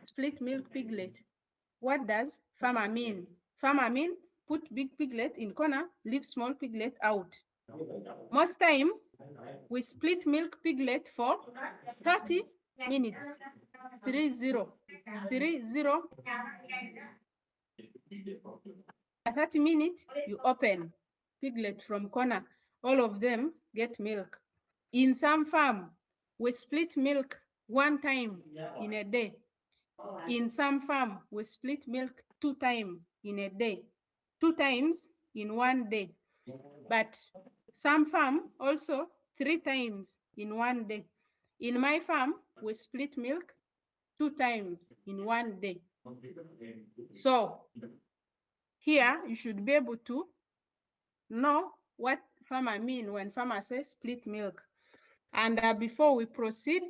split milk piglet. What does farmer mean? Farmer mean put big piglet in corner, leave small piglet out. Most time, we split milk piglet for 30 minutes. 30. 30 minutes, you open piglet from corner. All of them get milk. In some farm, we split milk one time in a day. In some farm, we split milk 2 times in a day. 2 times in one day. But some farm also 3 times in one day. In my farm, we split milk 2 times in one day. So here you should be able to know what farmer mean when farmer says split milk. And before we proceed,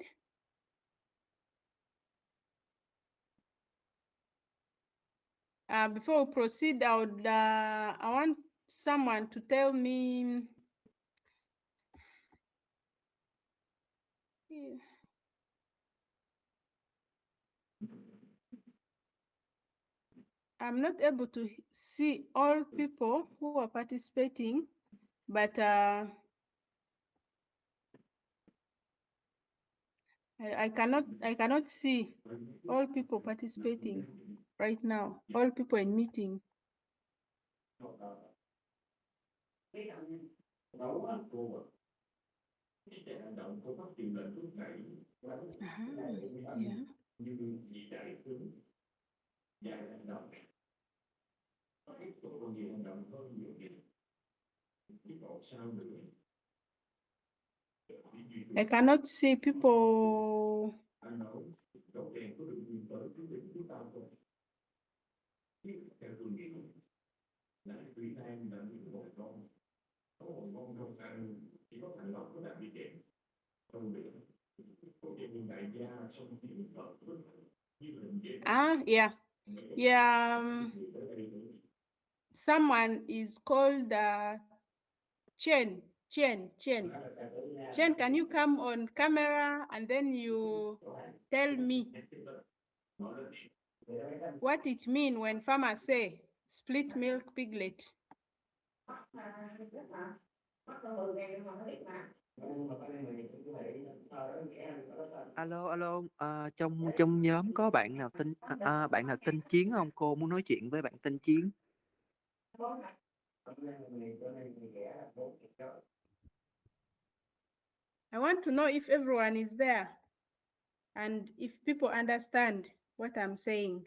I want someone to tell me. I'm not able to see all people who are participating, but I cannot see all people participating right now. All people in meeting. Yeah. I cannot see people. Yeah. Yeah. Someone is called Chen. Chen, can you come on camera and then you tell me what it means when farmers say split milk piglet? Alo, trong nhóm có bạn nào tên Chiến không? Cô muốn nói chuyện với bạn tên Chiến. I want to know if everyone is there and if people understand what I'm saying.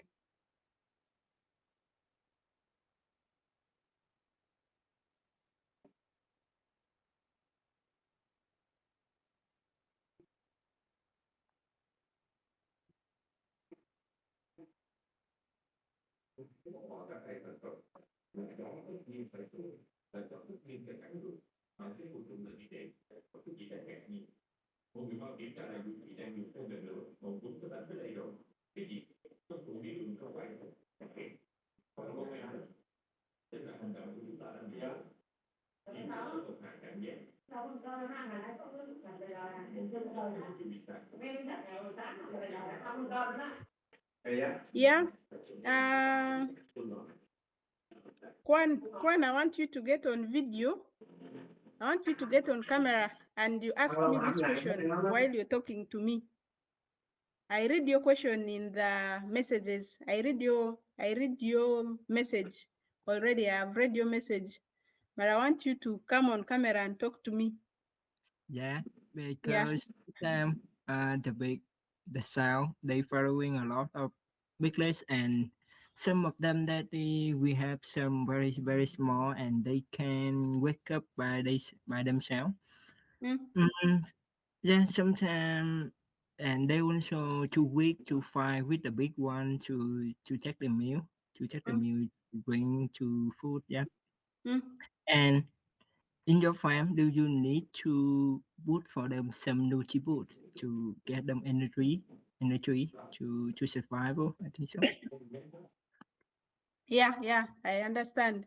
Yeah. Kwan, I want you to get on video. I want you to get on camera and you ask me this question while you're talking to me. I read your question in the messages. I read your message already. I've read your message. But I want you to come on camera and talk to me. Yeah, because the sound they following a lot of piglets, and some of them that we have some very very small and they can wake up by themselves. Yeah, sometimes, and they also too weak to fight with the big one to check the meal to bring to food. Yeah. And in your farm, do you need to put for them some nutrient to get them energy to survival? I think so. Yeah, I understand.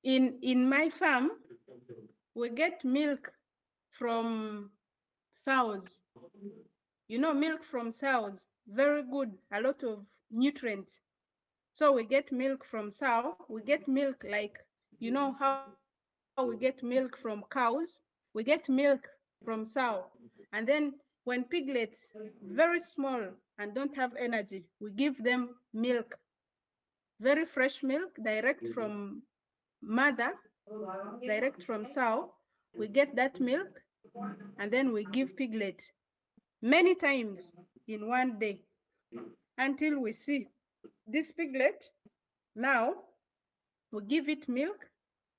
In my farm, we get milk from sows. You know, milk from sows. very good, a lot of nutrients. So we get milk from sow. We get milk like, you know how we get milk from cows? We get milk from sow. And then when piglets, very small and don't have energy, we give them milk, very fresh milk, direct from mother, direct from sow. We get that milk and then we give piglet many times in one day until we see this piglet. Now we give it milk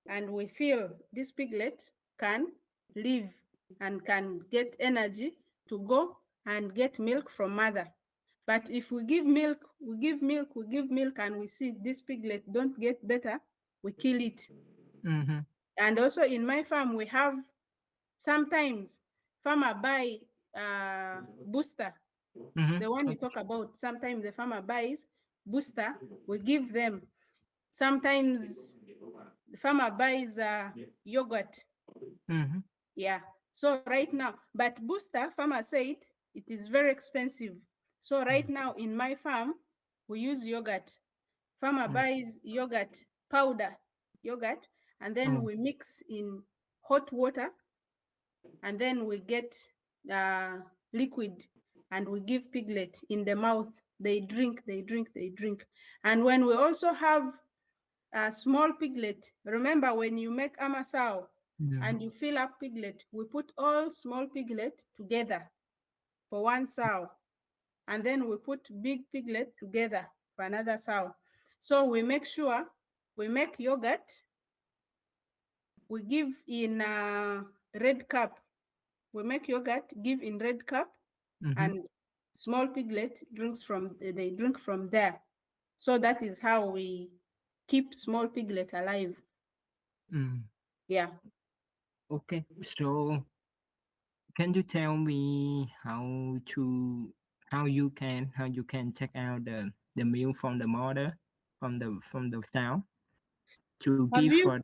and we feel this piglet can live and can get energy to go and get milk from mother. But if we give milk, and we see this piglet don't get better, we kill it. And also in my farm, we have sometimes farmer buy booster, the one you talk about. Sometimes the farmer buys booster, we give them. Sometimes the farmer buys yogurt. Yeah. So right now, but booster, farmer said it is very expensive. So right now in my farm, we use yogurt. Farmer buys yogurt, powder yogurt, and then we mix in hot water, and then we get liquid, and we give piglet in the mouth. They drink. And when we also have a small piglet, remember when you make amasao and you fill up piglet, we put all small piglet together for one sow, and then we put big piglet together for another sow. So we make sure we make yogurt, we give in a red cup. We make yogurt, give in red cup, and small piglet they drink from there. So that is how we keep small piglet alive. Yeah. Okay, so can you tell me how you can take out the milk from the mother, from the sow, to Have give you? for?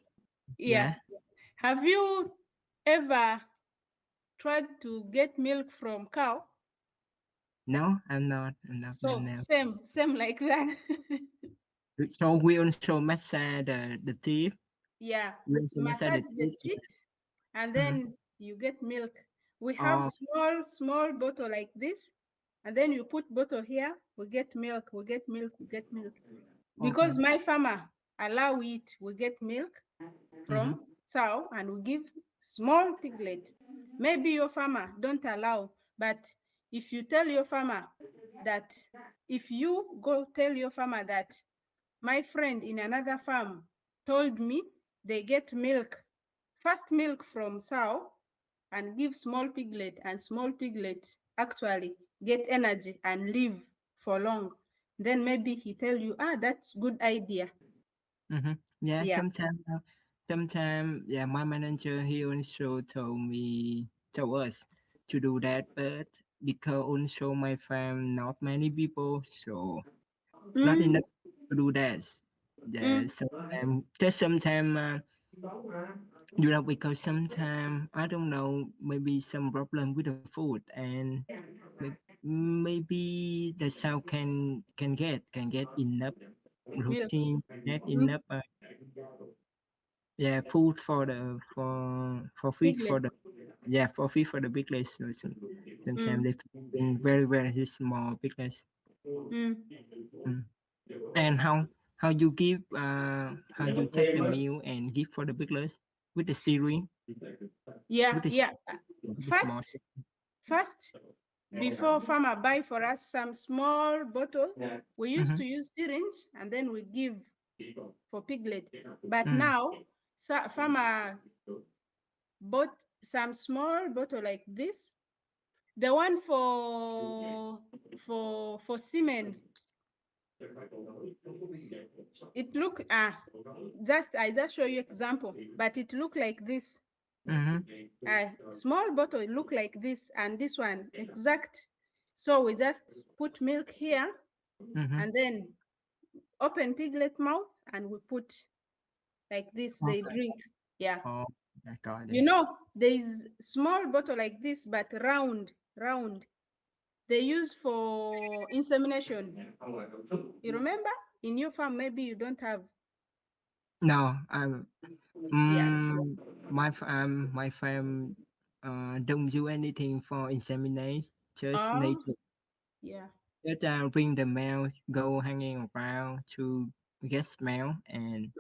Yeah. Have you ever tried to get milk from cow? No, I'm not. So No. same like that. So we also massage the teeth. Yeah. We also Massage massage the the teeth. teeth, and then you get milk. We have Oh, small bottle like this, and then you put bottle here. We get milk. Because okay. my farmer allow it, we get milk from sow, and we give small piglet. Maybe your farmer don't allow, but if you tell your farmer that, if you go tell your farmer that my friend in another farm told me they get milk, first milk from sow, and give small piglet, and small piglet actually get energy and live for long, then maybe he tell you, that's good idea. Yeah, Yeah. sometimes, yeah, my manager, he also told us to do that, but because also my farm not many people, so not Mm, enough to do that. Yeah, mm, sometimes, because sometimes I don't know, maybe some problem with the food, and maybe the sow can get enough milk. protein, get Mm, enough food for feed piglet. for the for feed for the piglets. So sometimes Mm, they feeding very small piglets. mm. Mm. And how you give how you take the meal and give for the piglets with the syringe, Yeah, with the yeah. with the small First, first, before farmer buy for us some small bottle, we used to use syringe, and then we give for piglet. But now, farmer bought some small bottle like this. The one for semen. It look I just show you example, but it look like this. Small bottle look like this, and this one exact. So we just put milk here, and then open piglet mouth, and we put like this. They drink. Yeah. Oh, I got You it. know, there is small bottle like this, but round. they use for insemination. You remember? In your farm, maybe you don't have. No, Yeah. my farm don't do anything for insemination, just Oh, nature. yeah. Just bring the male, go hanging around to get smell, and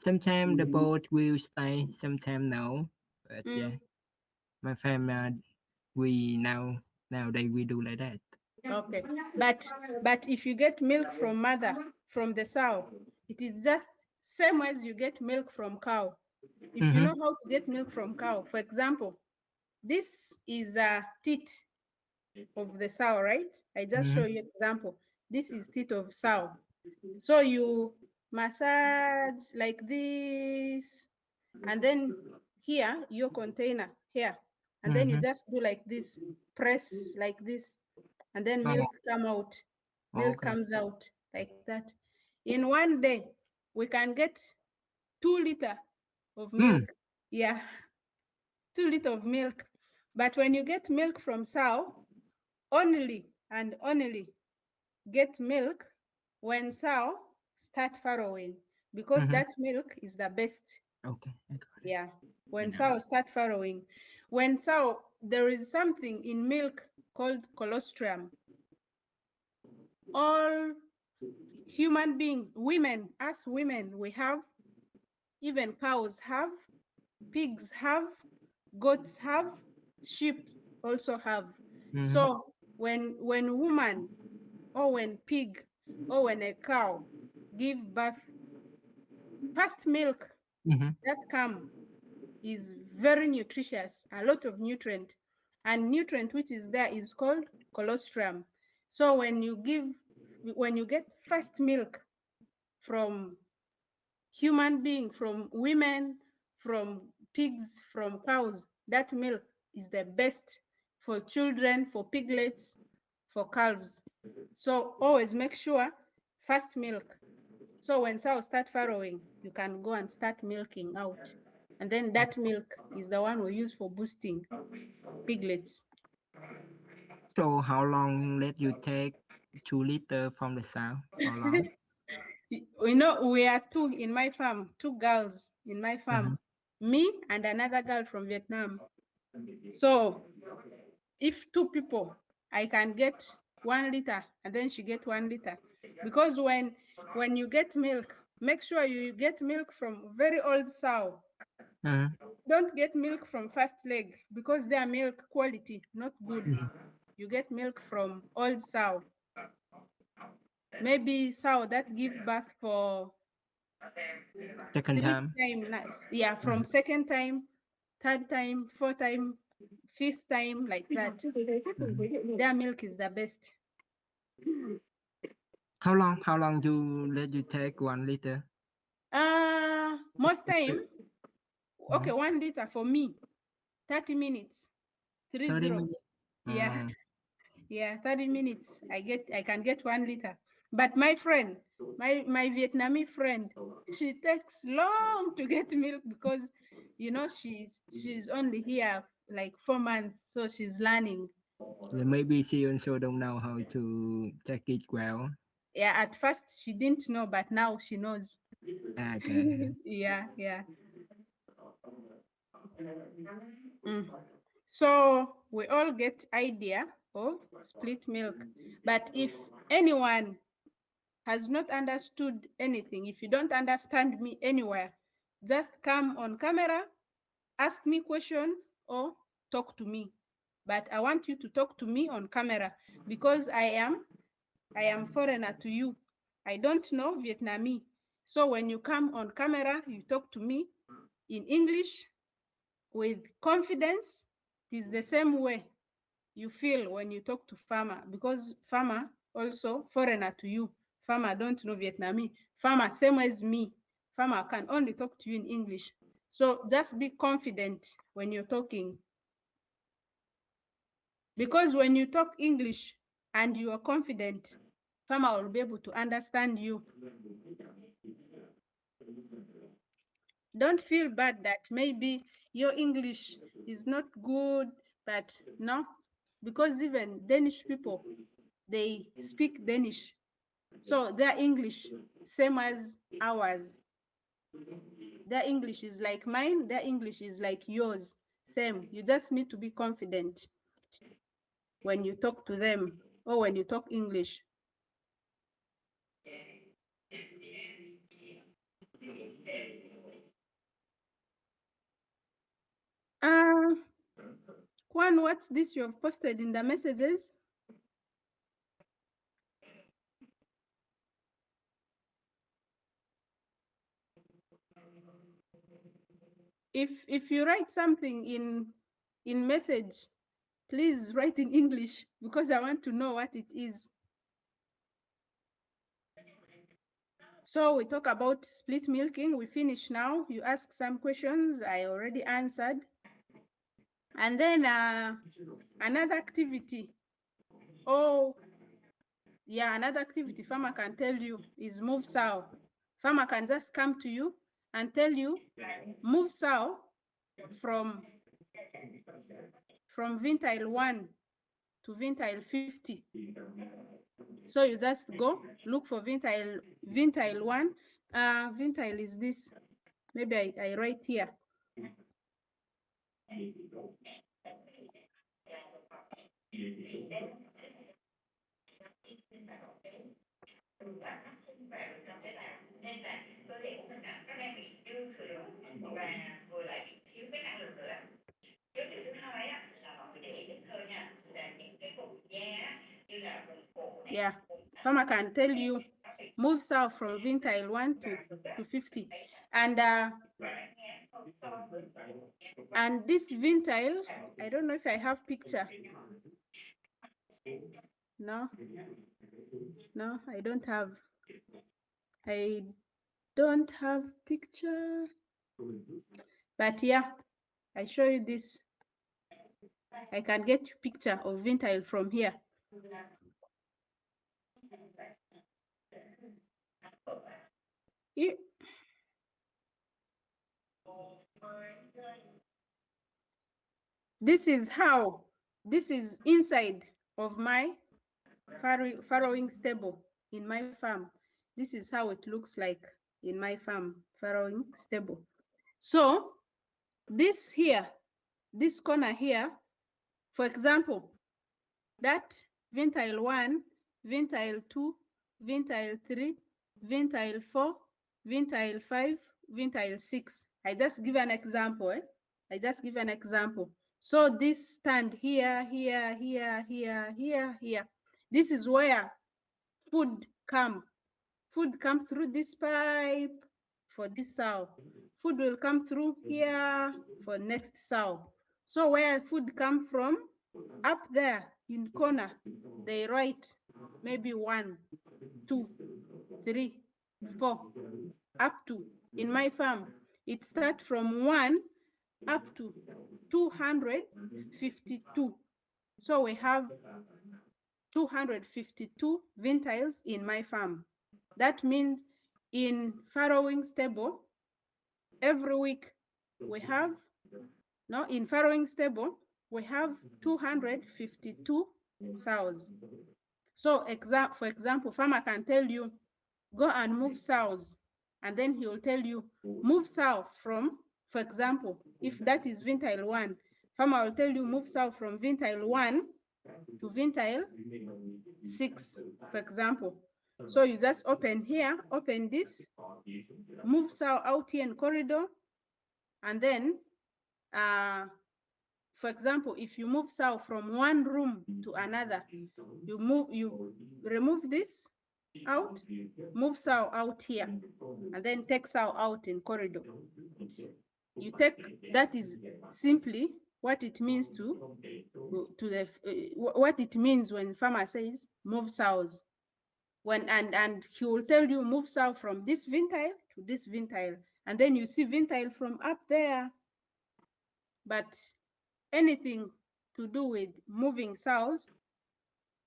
sometimes the boat will stay, sometimes no. But yeah, Mm. my farm nowadays we do like that. Okay. But if you get milk from mother, from the sow, it is just same as you get milk from cow. If you know how to get milk from cow, for example, this is a teat of the sow, right? I just show you example. This is teat of sow. So you massage like this, and then here your container here, and then you just do like this, press like this, and then Oh, milk come out. Milk okay. comes out like that. In one day, we can get 2 liters of milk. Yeah, 2 liters of milk. But when you get milk from sow, only and only get milk when sow start farrowing, because that milk is the best. Okay, I got it. Yeah, when sow start farrowing. When sow, there is something in milk called colostrum. All human beings, women, us women, we have, even cows have, pigs have, goats have, sheep also have. So when woman, or when pig, or when a cow give birth, first milk that come is very nutritious, a lot of nutrient, and nutrient which is there is called colostrum. So when you get first milk from human being, from women, from pigs, from cows, that milk is the best for children, for piglets, for calves. So always make sure first milk. So when cows start farrowing, you can go and start milking out. And then that milk is the one we use for boosting piglets. So how long let you take 2 liters from the sow? How long? We know we are two in my farm, 2 girls in my farm, me and another girl from Vietnam. So if 2 people, I can get 1 liter, and then she get 1 liter. Because when you get milk, make sure you get milk from very old sow. Don't get milk from first leg, because their milk quality not good. You get milk from old sow. Maybe sow that give birth for Second 3 time. times. Yeah, from second time, third time, fourth time, fifth time, like that. Their milk is the best. How long do let you take 1 liter? Most time, okay, 1 liter for me, 30 minutes. 30 30. minutes. Yeah. Yeah, 30 minutes. I can get 1 liter. But my friend, my Vietnamese friend, she takes long to get milk, because she's only here like 4 months, so she's learning. Maybe she also don't know how to take it well. Yeah, at first she didn't know, but now she knows. Okay. Yeah. So we all get idea of split milk. But if anyone has not understood anything, if you don't understand me anywhere, just come on camera, ask me question, or talk to me. But I want you to talk to me on camera, because I am foreigner to you. I don't know Vietnamese. So when you come on camera, you talk to me in English with confidence. It is the same way you feel when you talk to farmer, because farmer also foreigner to you. Farmer don't know Vietnamese. Farmer same as me. Farmer can only talk to you in English. So just be confident when you're talking, because when you talk English and you are confident, farmer will be able to understand you. Don't feel bad that maybe your English is not good, but no, because even Danish people, they speak Danish. So their English, same as ours. Their English is like mine, their English is like yours. Same. You just need to be confident when you talk to them or when you talk English. Kwan, what's this you have posted in the messages? If you write something in message, please write in English because I want to know what it is. So we talk about split milking. We finish now. You ask some questions. I already answered. And then another activity. Oh, yeah, another activity farmer can tell you is move sow. Farmer can just come to you and tell you, move sow from vintile 1 to vintile 50. So you just go look for vintile 1. Vintile is this. Maybe I write here. Yeah, farmer can tell you move sow from vintile 1 to 50. And this vintile, I don't know if I have picture. No, I don't have. I don't have picture. But yeah, I show you this. I can get picture of vintile from here. This is how, this is inside of my farrowing stable in my farm. This is how it looks like in my farm farrowing stable. So this here, this corner here, for example, that vintile 1, vintile 2, vintile 3, vintile 4, vintile 5, vintile 6. I just give an example. I just give an example. So this stand here, here, here, here, here, here. This is where food come. Food come through this pipe for this sow. Food will come through here for next sow. So where food come from, up there in corner, they write maybe 1, 2, 3, 4, up to, in my farm, it starts from 1 up to 252. So we have 252 vintiles in my farm. That means in farrowing stable, every week we have, in farrowing stable, we have 252 sows. So for example, farmer can tell you, go and move sows. And then he will tell you, move sow from, for example, if that is vintile 1, farmer will tell you, move sow from vintile 1 to vintile 6, for example. So you just open here, open this, move sow out here in corridor, and then, for example, if you move sow from one room to another, you remove this out, move sow out here, and then take sow out in corridor. You take, that is simply what it means what it means when farmer says move sows. And he will tell you move sow from this vintile to this vintile, and then you see vintile from up there. But anything to do with moving sows,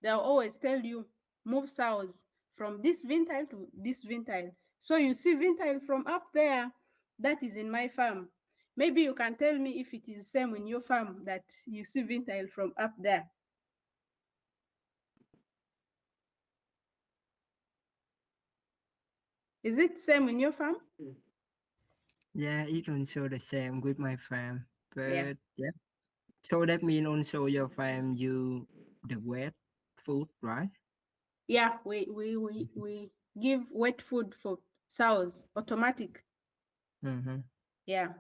they'll always tell you move sows from this vintile to this vintile. So you see vintile from up there, that is in my farm. Maybe you can tell me if it is the same in your farm, that you see vintile from up there. Is it same in your farm? Yeah, it's also the same with my farm. Yeah. But yeah. So that means also your farm you the wet food, right? Yeah, we give wet food for sows, automatic. Mm-hmm. Yeah.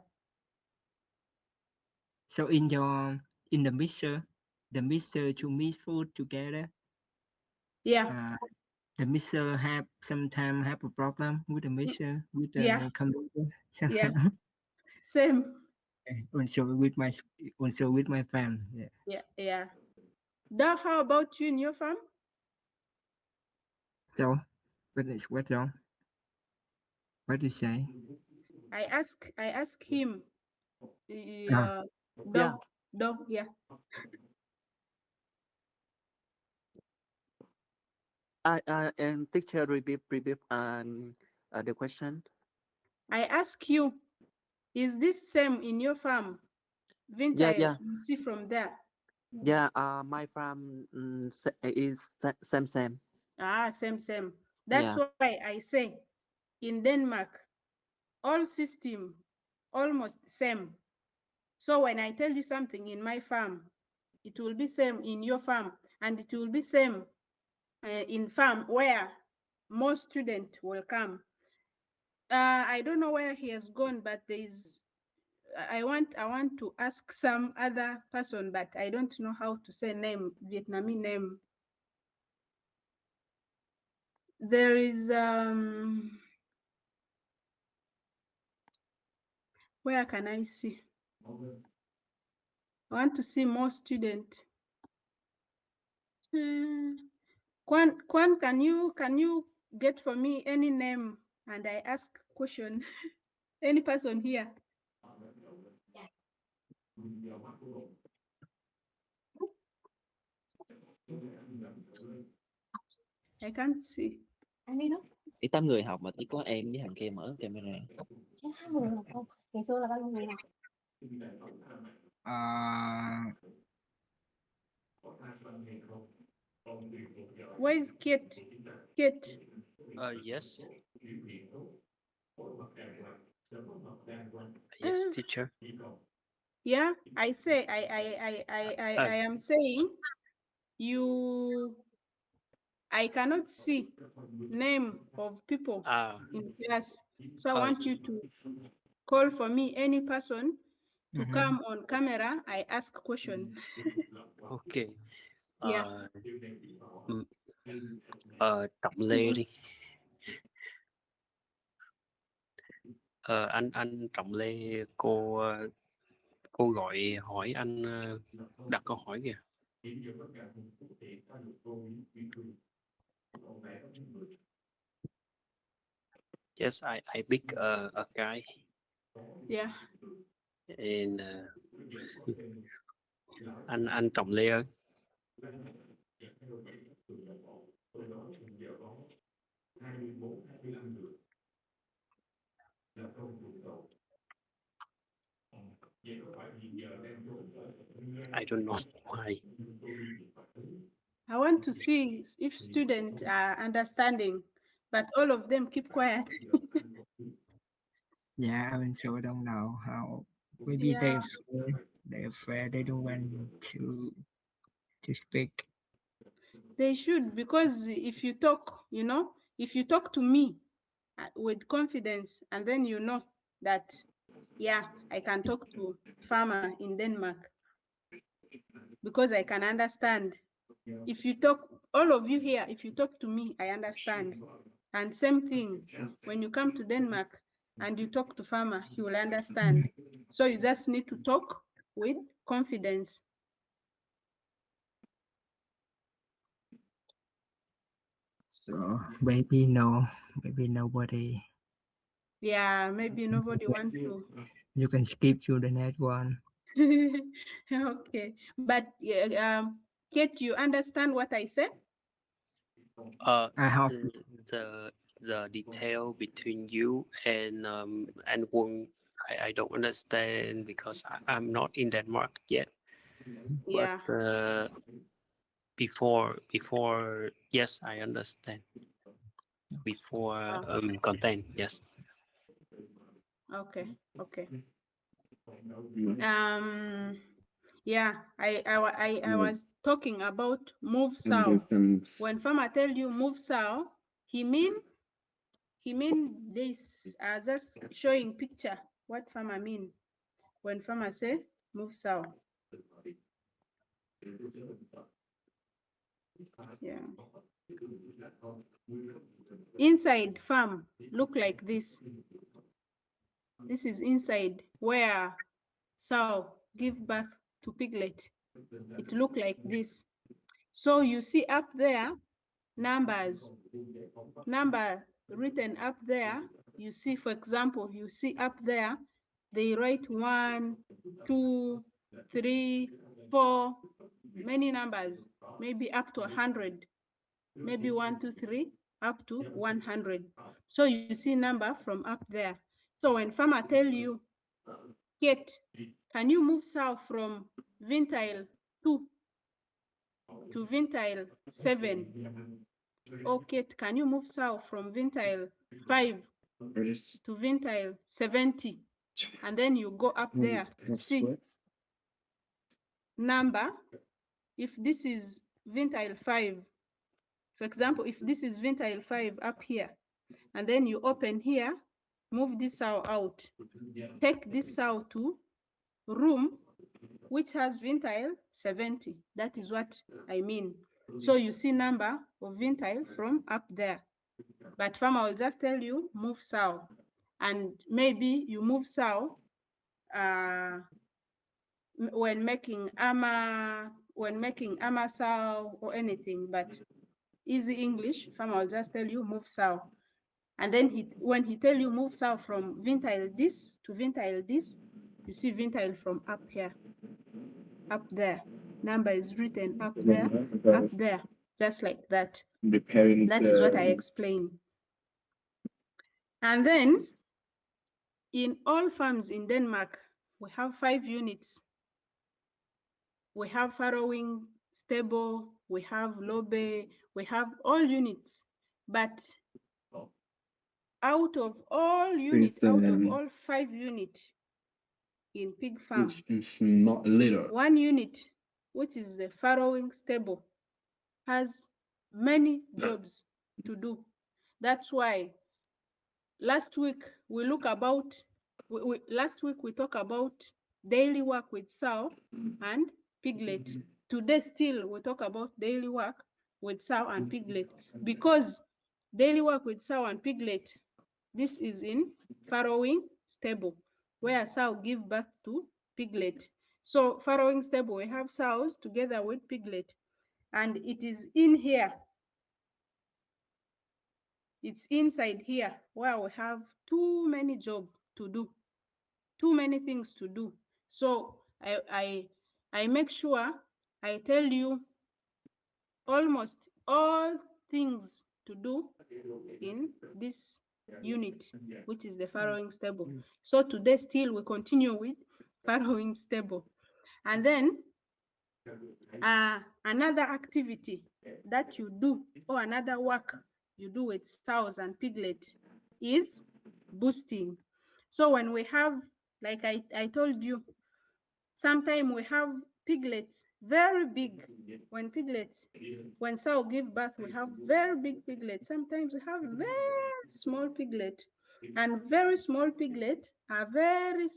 So in the mixer to mix food together, Yeah. the mixer have sometimes have a problem with the mixer with Yeah. the computer. Yeah. Same. Also with my farm. Yeah. Yeah. Yeah. Now, how about you in your farm? So what's wrong? What do you say? I ask him. Ah, Yeah, Yeah. and teacher repeat the question. I ask you, is this same in your farm? Yeah, Vinta, yeah, you see from there. yeah. My farm is same. Same. That's Yeah. why I say in Denmark, all system almost same. So when I tell you something in my farm, it will be same in your farm, and it will be same in farm where most student will come. I don't know where he has gone, but there is. I want to ask some other person, but I don't know how to say name, Vietnamese name. There is where can I see? I want to see more student. Kwan, can you get for me any name and I ask question? Any person here? I can't see. Anh đi đâu? Chỉ 8 người học mà chỉ có em với thằng kia mở camera. Chứ 2 người học không? Ngày xưa là bao nhiêu người học? Where's Kate? Kate. Yes. Yes, teacher. Yeah, I say I am saying you. I cannot see name of people in class, so I want you to call for me any person to come on camera. I ask question. Okay. Yeah. Trọng Lê đi. Anh Trọng Lê, cô gọi hỏi anh, đặt câu hỏi kìa. Yes, I pick a guy. Yeah. And anh Trọng Lê ơi. I don't know why. I want to see if students are understanding, but all of them keep quiet. Yeah, I also don't know how. Maybe Yeah. they're afraid. They don't want to speak. They should, because if you talk, if you talk to me with confidence, and then you know that, yeah, I can talk to farmer in Denmark because I can understand. If you talk, all of you here, if you talk to me, I understand. And same thing, when you come to Denmark and you talk to farmer, he will understand. So you just need to talk with confidence. So maybe nobody. Yeah, maybe nobody wants to. You can skip to the next one. Okay, but Kate, you understand what I said? I have The detail between you and Won, I don't understand because I'm not in Denmark yet. Yeah. But before, yes, I understand. before content. Yes. Okay. Yeah, I was talking about move sow. When farmer tell you move sow, he mean this. Just showing picture what farmer mean when farmer say move sow. Yeah. Inside farm look like this. This is inside where sow give birth to piglet. It look like this. So you see up there numbers, number written up there. You see, for example, you see up there they write 1, 2, 3, 4, many numbers, maybe up to 100, maybe 1, 2, 3, up to 100. So you see number from up there. So when farmer tell you, Kate, can you move sow from vintile 2 to vintile 7? Okay, can you move sow from vintile 5 to vintile 70? And then you go up there, see number. If this is vintile 5, for example, if this is vintile 5 up here, and then you open here, move this sow out, take this sow to room which has vintile 70. That is what I mean. So you see number of vintile from up there. But farmer will just tell you move sow, and maybe you move sow when making ama sow or anything. But easy English, farmer will just tell you move sow. And then when he tell you move sow from vintile this to vintile this, you see vintile from up here, up there. Number is written up there, just like that. That is what I explained. And then in all farms in Denmark, we have 5 units. We have farrowing stable, we have lobe, we have all units. But out of all units, out of all 5 units in pig farm, it's not a little. 1 unit, which is the farrowing stable, has many jobs to do. That's why last week we talk about daily work with sow and piglet. Today still we talk about daily work with sow and piglet, because daily work with sow and piglet, this is in farrowing stable where sow give birth to piglet. So farrowing stable, we have sows together with piglet, and it is in here. It's inside here where we have too many jobs to do, too many things to do. So I make sure I tell you almost all things to do in this unit, which is the farrowing stable. So today still we continue with farrowing stable. And then another activity that you do, or another work you do with sows and piglet, is boosting. So when we have, like I told you, sometimes we have piglets very big. When sow give birth, we have very big piglets. Sometimes we have very small piglet, and very small piglet are very,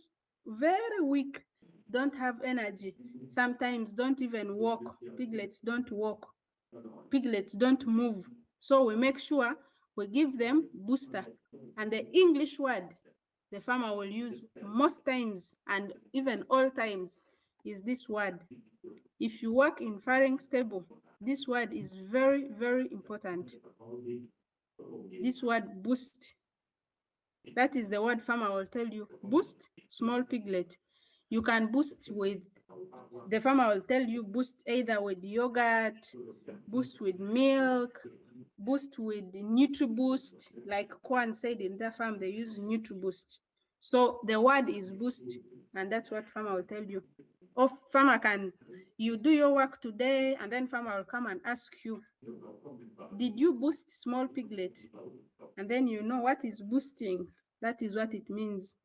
very weak, don't have energy, sometimes don't even walk. Piglets don't walk, piglets don't move. So we make sure we give them booster. And the English word the farmer will use most times and even all times is this word. If you work in farrowing stable, this word is very, very important. This word boost. That is the word farmer will tell you. Boost small piglet. You can boost with, the farmer will tell you, boost either with yogurt, boost with milk, boost with NutriBoost. Like Kwan said in their farm, they use NutriBoost. So the word is boost, and that's what farmer will tell you. Or farmer can, you do your work today, and then farmer will come and ask you, did you boost small piglet? And then you know what is boosting. That is what it means.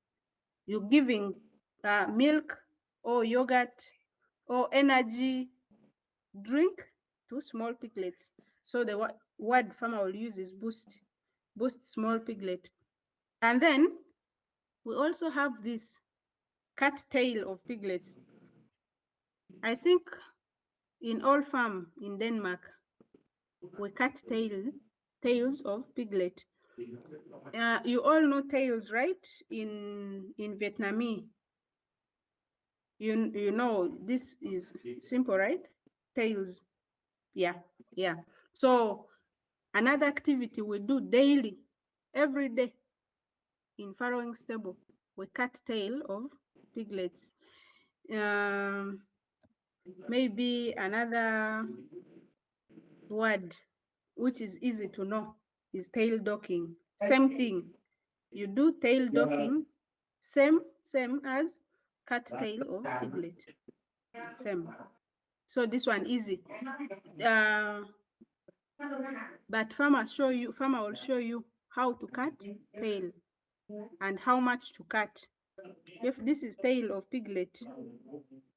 You're giving milk or yogurt or energy drink to small piglets. So the word farmer will use is boost small piglet. And then we also have this cat tail of piglets. I think in all farm in Denmark, we cut tails of piglet. You all know tails, right? In Vietnamese, you know this is simple, right? Tails. Yeah. So another activity we do daily, every day in farrowing stable, we cut tail of piglets. Maybe another word which is easy to know is tail docking. Same thing. You do tail docking, same as cut tail of piglet. Same. So this one easy. But farmer will show you how to cut tail and how much to cut. If this is tail of piglet,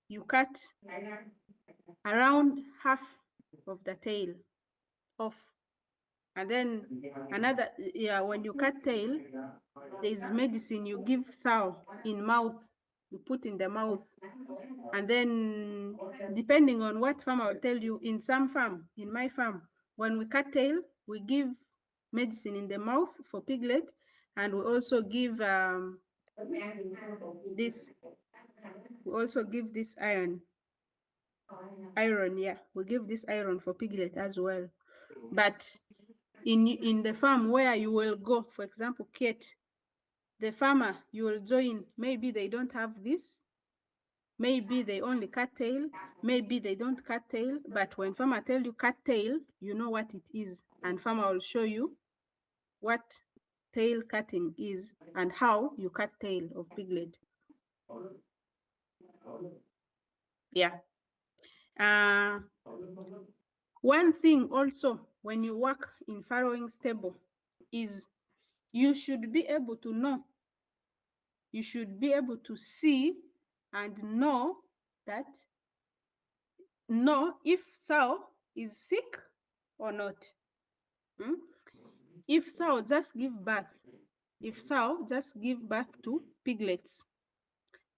you cut around half of the tail off. And then another, when you cut tail, there is medicine you give sow in mouth. You put in the mouth. And then depending on what farmer will tell you, in some farm, in my farm, when we cut tail, we give medicine in the mouth for piglet, and we also give this. We also give this iron. Yeah, we give this iron for piglet as well. But in the farm where you will go, for example, Kate, the farmer you will join, maybe they don't have this. Maybe they only cut tail, maybe they don't cut tail, but when farmer tell you cut tail, you know what it is, and farmer will show you what tail cutting is and how you cut tail of piglet. Yeah. One thing also when you work in farrowing stable is you should be able to know, you should be able to see and know if sow is sick or not. If sow just give birth to piglets,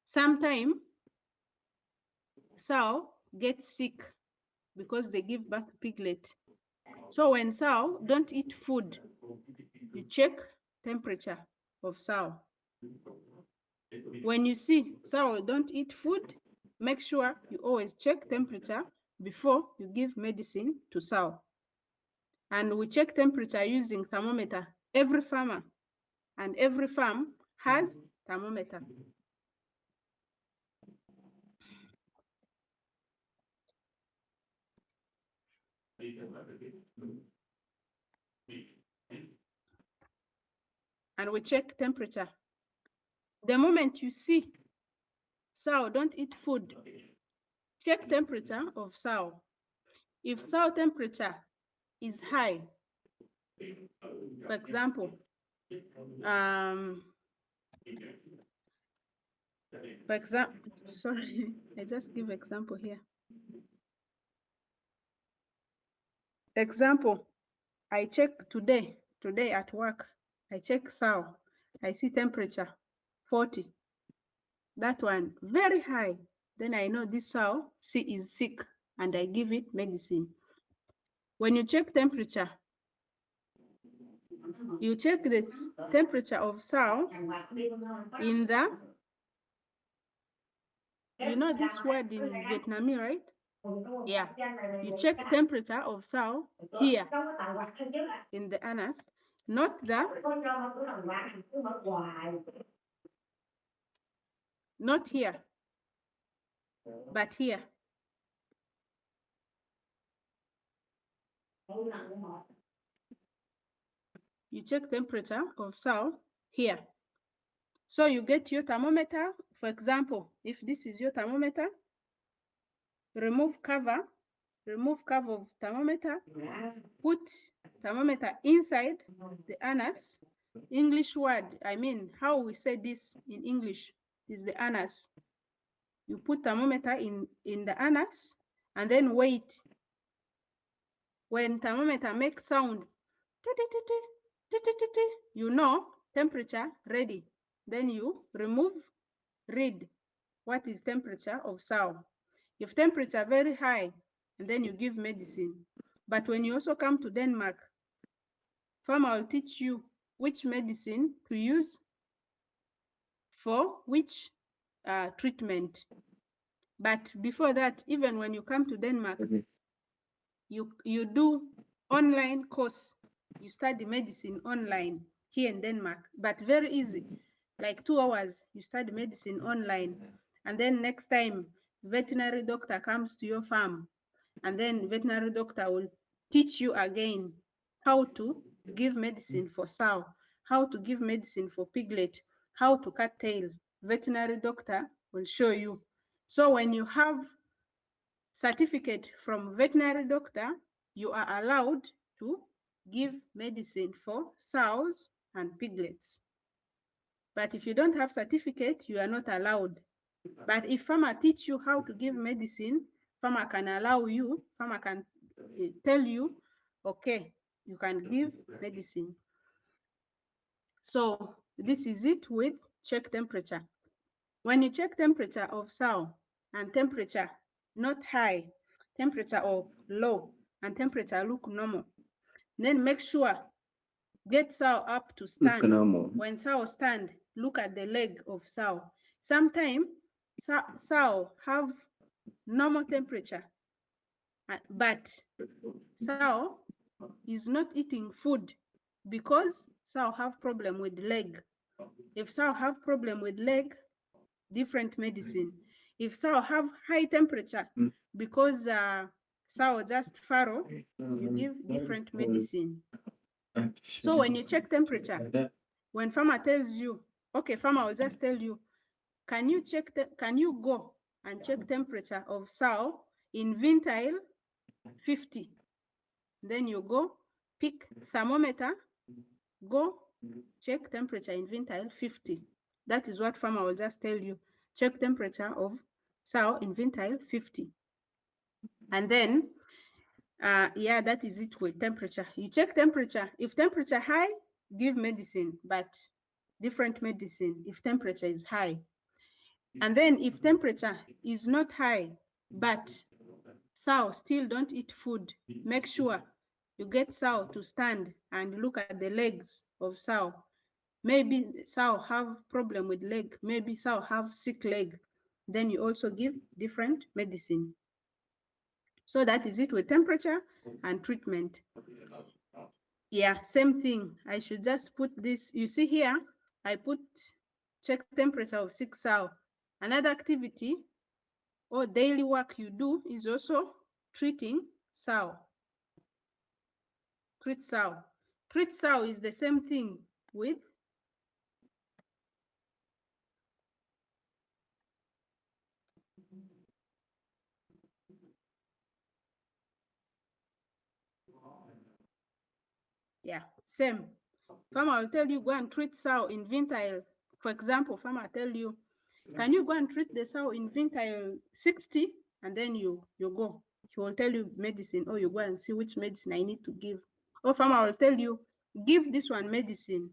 sometimes sow gets sick because they give birth to piglet. So when sow don't eat food, you check temperature of sow. When you see sow don't eat food, make sure you always check temperature before you give medicine to sow. And we check temperature using thermometer. Every farmer and every farm has thermometer. And we check temperature. The moment you see sow don't eat food, check temperature of sow. If sow temperature is high, for example, sorry, I just give example here. Example, I check today at work, I check sow, I see temperature 40. That one very high. Then I know this sow is sick and I give it medicine. When you check temperature, you check the temperature of sow in the, you know this word in Vietnamese, right? Yeah. You check temperature of sow here in the anus, not here, but here. You check temperature of sow here. So you get your thermometer. For example, if this is your thermometer, remove cover remove cover of thermometer, put thermometer inside the anus. English word, I mean, how we say this in English is the anus. You put thermometer in the anus and then wait. When thermometer makes sound, you know temperature ready. Then you remove, read what is temperature of sow. If temperature very high, and then you give medicine. But when you also come to Denmark, farmer will teach you which medicine to use for which treatment. But before that, even when you come to Denmark, you do online course. You study medicine online here in Denmark, but very easy. Like 2 hours, you study medicine online. And then next time, veterinary doctor comes to your farm, and then veterinary doctor will teach you again how to give medicine for sow, how to give medicine for piglet, how to cut tail. Veterinary doctor will show you. So when you have certificate from veterinary doctor, you are allowed to give medicine for sows and piglets. But if you don't have certificate, you are not allowed. But if farmer teach you how to give medicine, farmer can allow you, farmer can tell you, okay, you can give medicine. So this is it with check temperature. When you check temperature of sow and temperature not high, temperature or low, and temperature look normal, then make sure get sow up to stand. When sow stand, look at the leg of sow. Sometimes sow have normal temperature, but sow is not eating food because sow have problem with leg. If sow have problem with leg, different medicine. If sow have high temperature because sow just farrow, you give different medicine. So when you check temperature, when farmer tells you, okay, farmer will just tell you, can you go and check temperature of sow in ventile 50? Then you go pick thermometer, go check temperature in ventile 50. That is what farmer will just tell you. Check temperature of sow in ventile 50. And then, yeah, that is it with temperature. You check temperature. If temperature high, give medicine, but different medicine if temperature is high. And then if temperature is not high, but sow still don't eat food, make sure you get sow to stand and look at the legs of sow. Maybe sow have problem with leg, maybe sow have sick leg. Then you also give different medicine. So that is it with temperature and treatment. Yeah, same thing. I should just put this, you see here, I put check temperature of 6 sow. Another activity or daily work you do is also treating sow. Treat sow. Treat sow is the same thing with same. Farmer will tell you go and treat sow in ventile. For example, farmer tell you, can you go and treat the sow in ventile 60? And then you go. He will tell you medicine, or you go and see which medicine I need to give. Or farmer will tell you, give this one medicine.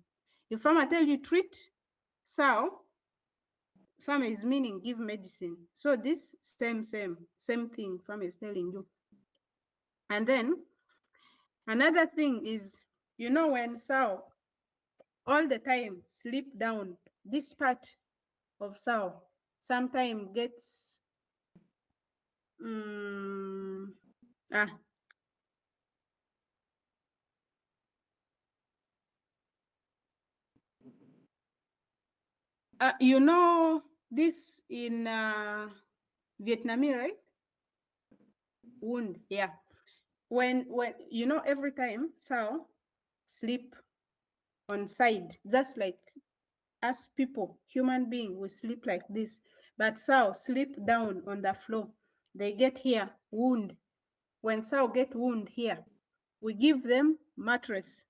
If farmer tell you treat sow, farmer is meaning give medicine. So this same thing farmer is telling you. And then another thing is, you know, when sow all the time sleep down, this part of sow sometimes gets you know this in Vietnamese, right? Wound, yeah. When you know, every time sow sleep on side, just like us people, human being, we sleep like this, but sow sleep down on the floor. They get here wound. when sow get wound here, we give them mattress.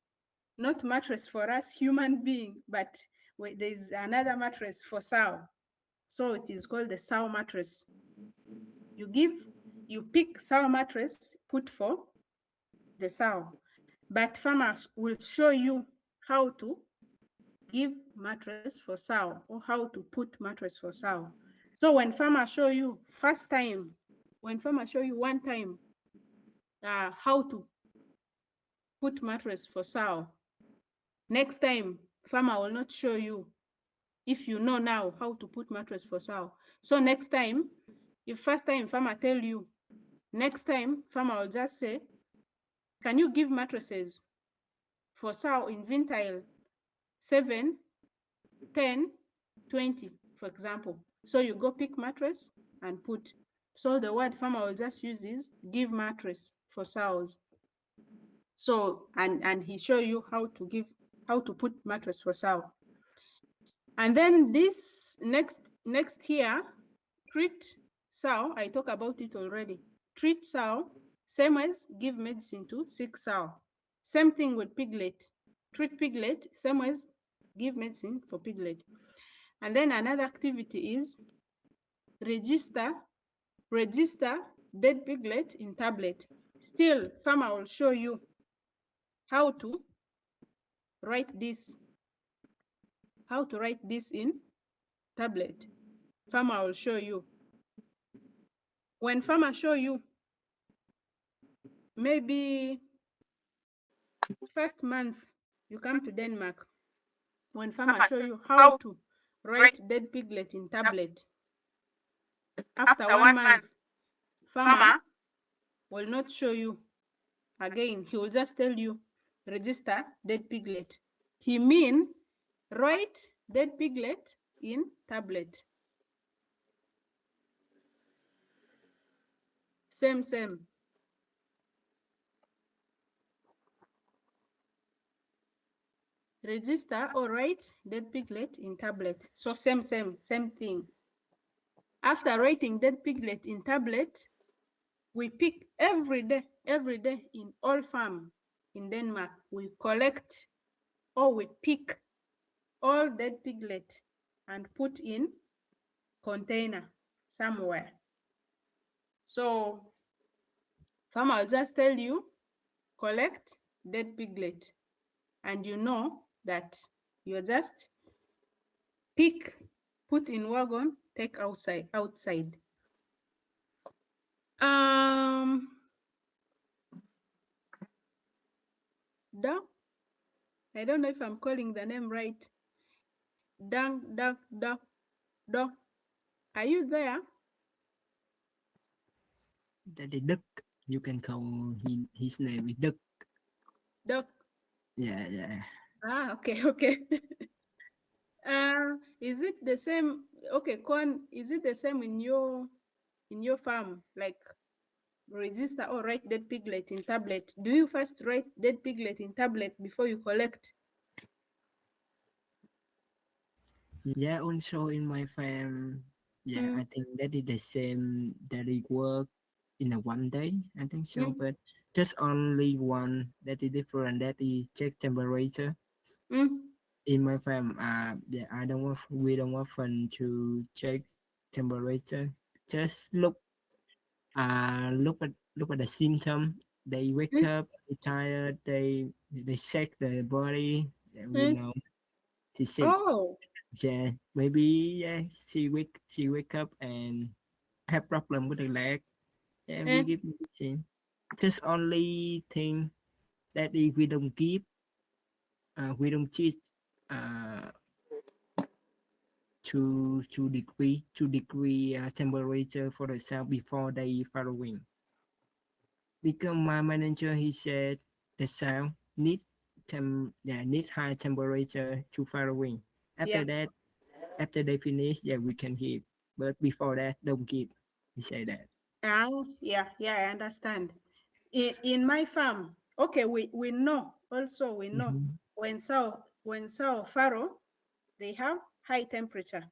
Not mattress for us human being, but there's another mattress for sow. So it is called the sow mattress. You pick sow mattress, put for the sow. But farmers will show you how to give mattress for sow or how to put mattress for sow. So when farmers show you first time, when farmers show you one time how to put mattress for sow, next time farmer will not show you if you know now how to put mattress for sow. So next time, if first time farmer tell you, next time farmer will just say, can you give mattresses for sow in vintile 7, 10, 20, for example. So you go pick mattress and put. So the word farmer will just use is give mattress for sows. So and he show you how to put mattress for sow. And then this next here, treat sow. I talk about it already. Treat sow, same as give medicine to sick sow. Same thing with piglet. Treat piglet, same as give medicine for piglet. And then another activity is register dead piglet in tablet. Still, farmer will show you how to write this in tablet. Farmer will show you. When farmer show you, maybe first month you come to Denmark, when farmer show you how to write dead piglet in tablet, after 1 month, farmer will not show you again. He will just tell you, register dead piglet. He mean write dead piglet in tablet. Same. Register or write dead piglet in tablet. So same thing. After writing dead piglet in tablet, we pick every day in all farm in Denmark. We collect or we pick all dead piglet and put in container somewhere. So farmer will just tell you, collect dead piglet, and you know that you just pick, put in wagon, take outside. Dang, I don't know if I'm calling the name right. Dang. Are you there? That is Duck. You can call his name is Duck. Duck. Yeah. Okay. Is it the same? Okay, Con, is it the same in your farm? Like register or write dead piglet in tablet? Do you first write dead piglet in tablet before you collect? Yeah, also in my farm, I think that is the same, that it work in a one day, I think so, but just only one that is different, that is check temperature. In my farm, we don't often to check temperature. Just look at the symptom. They wake up, they tired, they check the body, we know to see. Oh. Yeah, maybe she wake up and have problem with the leg. Yeah, we give medicine. Just only thing that if we don't give, we don't teach to degree temperature for the cell before they following. Because my manager, he said the cell need high temperature to following. After that, after they finish, we can give. But before that, don't give. He said that. Yeah, I understand. In my farm, okay, we know also when sow farrow, they have high temperature.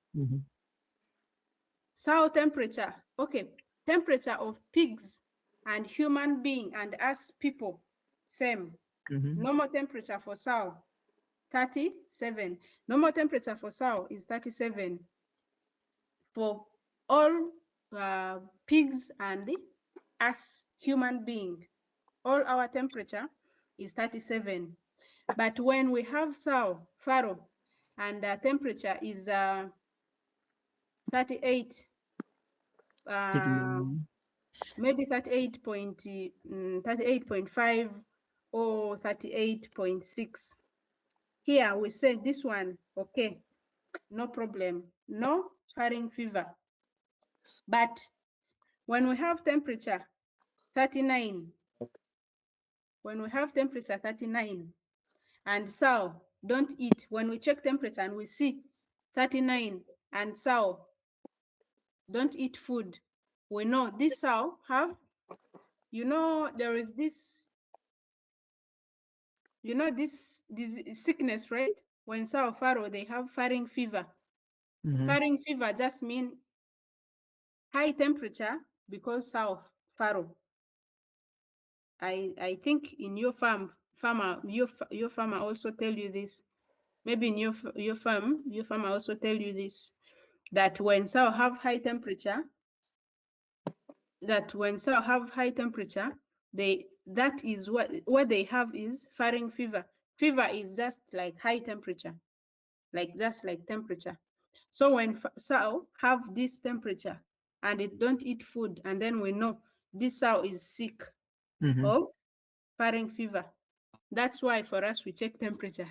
Sow temperature, okay, temperature of pigs and human being and us people, same. Normal temperature for sow, 37. Normal temperature for sow is 37. For all pigs and us human being, all our temperature is 37. But when we have sow, farrow, and temperature is 38, maybe 38.5 or 38.6. Here we say this one, okay, no problem, no farrowing fever. But when we have temperature 39, when we have temperature 39 and sow don't eat, when we check temperature and we see 39 and sow don't eat food, we know this sow have, there is this, this sickness, right? When sow farrow, they have farrowing fever. Farrowing fever just mean high temperature because sow farrow. I think in your farmer also tell you this. Maybe in your farmer also tell you this, that when sow have high temperature, that is what they have is farrowing fever. Fever is just like high temperature, just like temperature. So when sow have this temperature and it don't eat food, and then we know this sow is sick of farrowing fever. That's why for us we check temperature.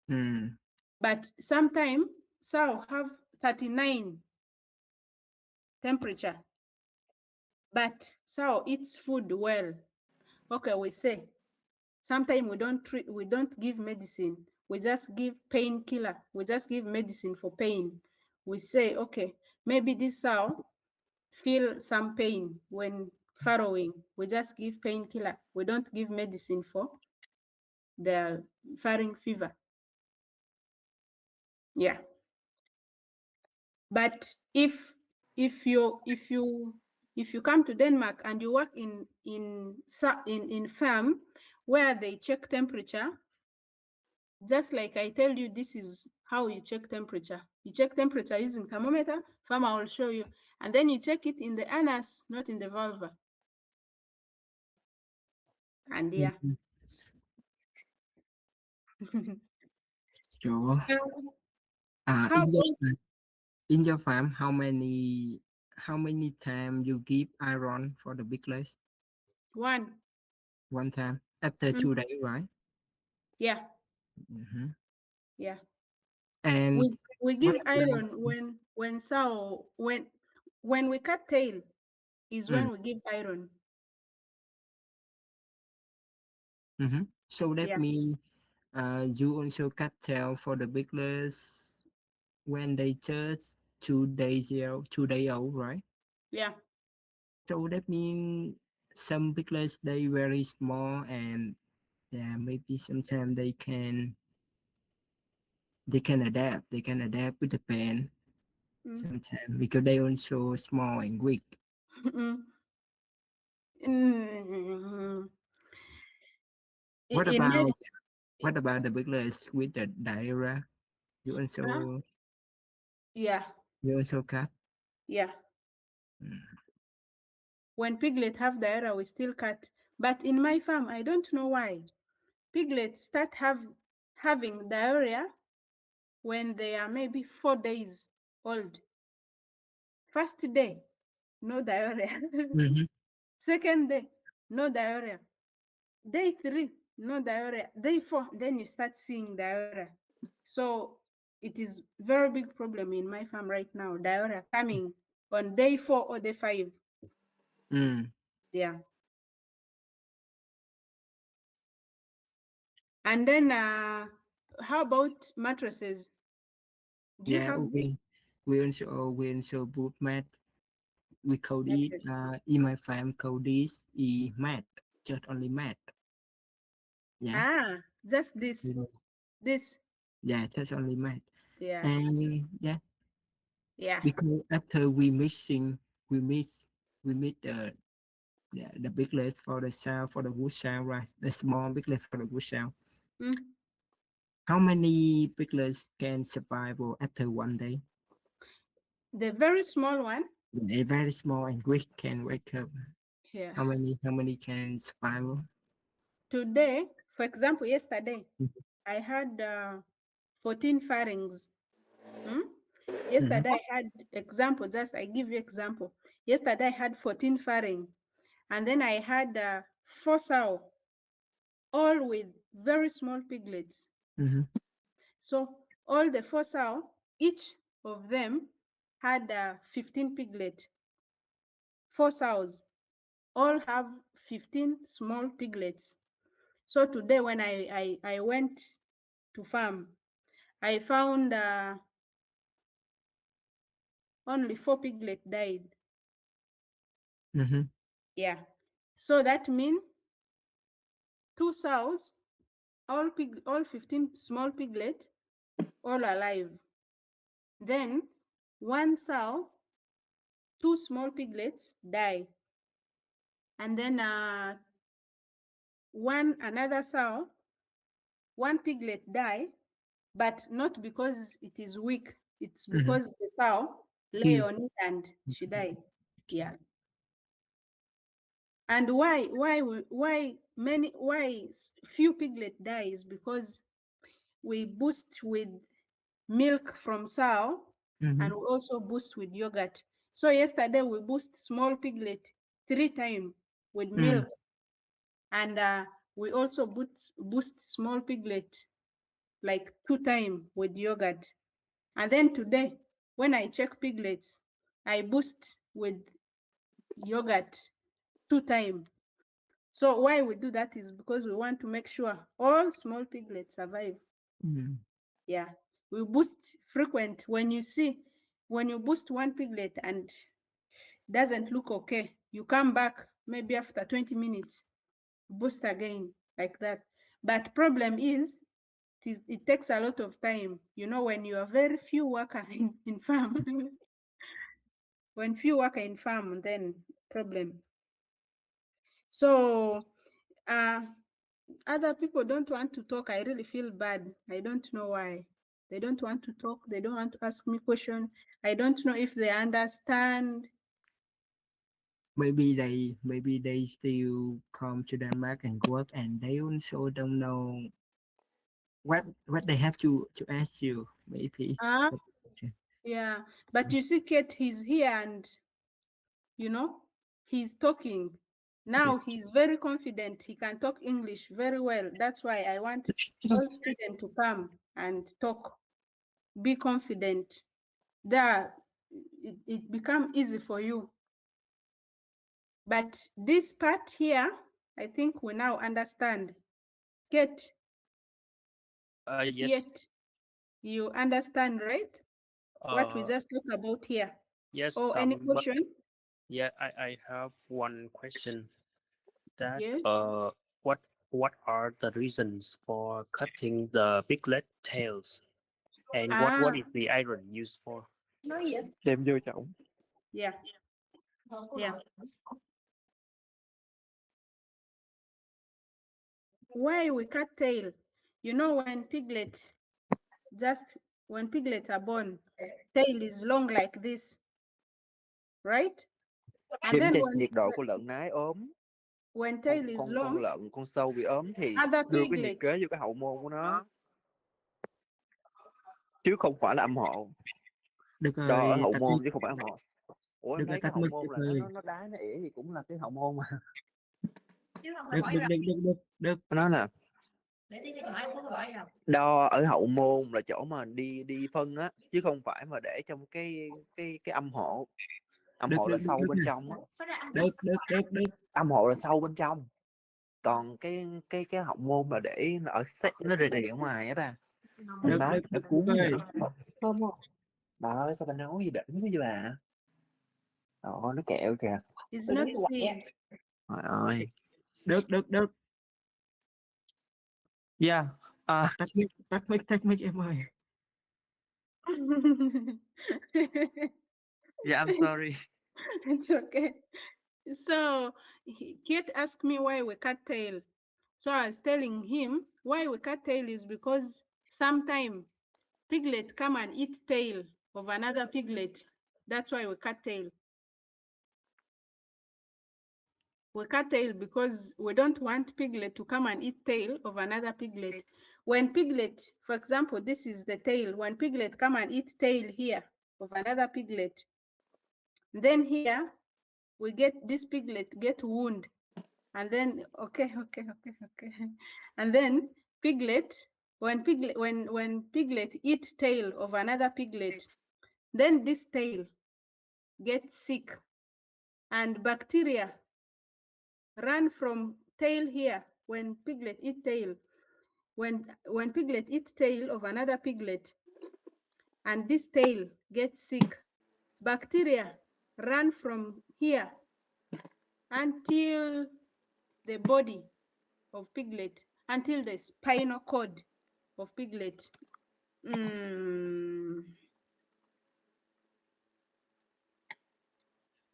But sometimes sow have 39 temperature, but sow eats food well. Okay, we say sometimes we don't give medicine. We just give painkiller. We just give medicine for pain. We say, okay, maybe this sow feel some pain when farrowing. We just give painkiller. We don't give medicine for the farrowing fever. Yeah. But if you come to Denmark and you work in farm where they check temperature, just like I tell you, this is how you check temperature. You check temperature using thermometer. Farmer will show you, and then you check it in the anus, not in the vulva. And yeah. Sure. In your farm, how many times you give iron for the piglets? One time after 2 days, right? Yeah. Yeah. And we give iron when we cut tail is when we give iron. So that means you also cut tail for the piglets when they just 2 days old, right? Yeah. So that means some piglets they very small, and yeah, maybe sometimes they can adapt with the pen sometimes because they also small and weak. What about the piglets with the diarrhea? You also yeah. You also cut? Yeah. When piglet have diarrhea, we still cut. But in my farm, I don't know why. Piglets start having diarrhea when they are maybe 4 days old. First day, no diarrhea. Second day, no diarrhea. Day 3, no diarrhea. Day 4, then you start seeing diarrhea. So it is very big problem in my farm right now. Diarrhea coming on day 4 or day 5. Yeah. And then how about mattresses? Do you have we also put mat. We call it in my farm call this mat, just only mat. Yeah. Just this. This. Yeah, just only mat. Yeah. And yeah. Because after we mix the the piglet for the sow, for the wood sow, right? The small piglet for the wood sow. How many piglets can survive after one day? The very small one. A very small and quick can wake up. Yeah. How many can survive? Today, for example, yesterday, I had 14 farings. Yesterday I had example, I give you example. Yesterday I had 14 faring, and then I had 4 sow, all with very small piglets. So all the 4 sow, each of them had 15 piglet. 4 sows all have 15 small piglets. So today when I went to farm, I found only 4 piglet died. Yeah. So that means 2 sows, all 15 small piglet, all alive. Then 1 sow, 2 small piglets die. And then another sow, 1 piglet die, but not because it is weak. It's because the sow lay on it and she died. Yeah. And why few piglet dies? Because we boost with milk from sow, and we also boost with yogurt. So yesterday we boost small piglet 3 times with milk, and we also boost small piglet like 2 times with yogurt. And then today, when I check piglets, I boost with yogurt 2 times. So why we do that is because we want to make sure all small piglets survive. Yeah, we boost frequent. When you boost 1 piglet and doesn't look okay, you come back maybe after 20 minutes, boost again, like that. But problem is, it takes a lot of time. You know, when you are very few worker in farm, when few worker in farm, then problem. So other people don't want to talk. I really feel bad. I don't know why. They don't want to talk. They don't want to ask me question. I don't know if they understand. Maybe they still come to Denmark and work, and they also don't know what they have to ask you. Maybe. Yeah, but you see, Kate, he's here and he's talking. Now he's very confident. He can talk English very well. That's why I want all students to come and talk. Be confident. There, it become easy for you. But this part here, I think we now understand. Kate? Yes. Yet, you understand, right? What we just talked about here. Yes. Or any question? Yeah, I have one question. That Yes. what are the reasons for cutting the piglet tails, and what is the iron used for? Đem vô chậu. Yeah. Yeah. Why we cut tail? You know, when piglets are born, tail is long like this, right? And Kiểm then tra nhiệt độ của lợn nái ốm. When tail is long, con sâu bị ốm thì other đưa cái nhiệt piglets kế vô cái hậu môn của nó, chứ không phải là âm hộ. Được Đo ở rồi, hậu tắt môn mic. chứ không phải âm hộ. Ủa em Được thấy rồi, cái tắt hậu mic môn được là rồi. nó đá nó ỉa thì cũng là cái hậu môn mà. Được. Nó là đo ở hậu môn là chỗ mà đi phân á, chứ không phải mà để trong cái âm hộ. Âm hộ là sâu bên trong á. Được. Âm hộ là sâu bên trong. Còn cái hậu môn là để ở nó rì ở ngoài á ta. Nó cuốn vậy. Đó, sao ta nói gì đỉnh với bà. Đó, nó kẹo kìa. It's not seen. Trời ơi. Được. Yeah. Tắt mic em ơi. Yeah, I'm sorry. It's okay. So Kate asked me why we cut tail. So I was telling him why we cut tail is because sometime piglet come and eat tail of another piglet. That's why we cut tail. We cut tail because we don't want piglet to come and eat tail of another piglet. When piglet, for example, this is the tail. When piglet come and eat tail here of another piglet, then here we get this piglet get wound, and then okay, and then piglet when piglet eat tail of another piglet, then this tail gets sick, and bacteria run from tail here when piglet eat tail. When piglet eat tail of another piglet, and this tail gets sick, bacteria run from here until the body of piglet, until the spinal cord of piglet.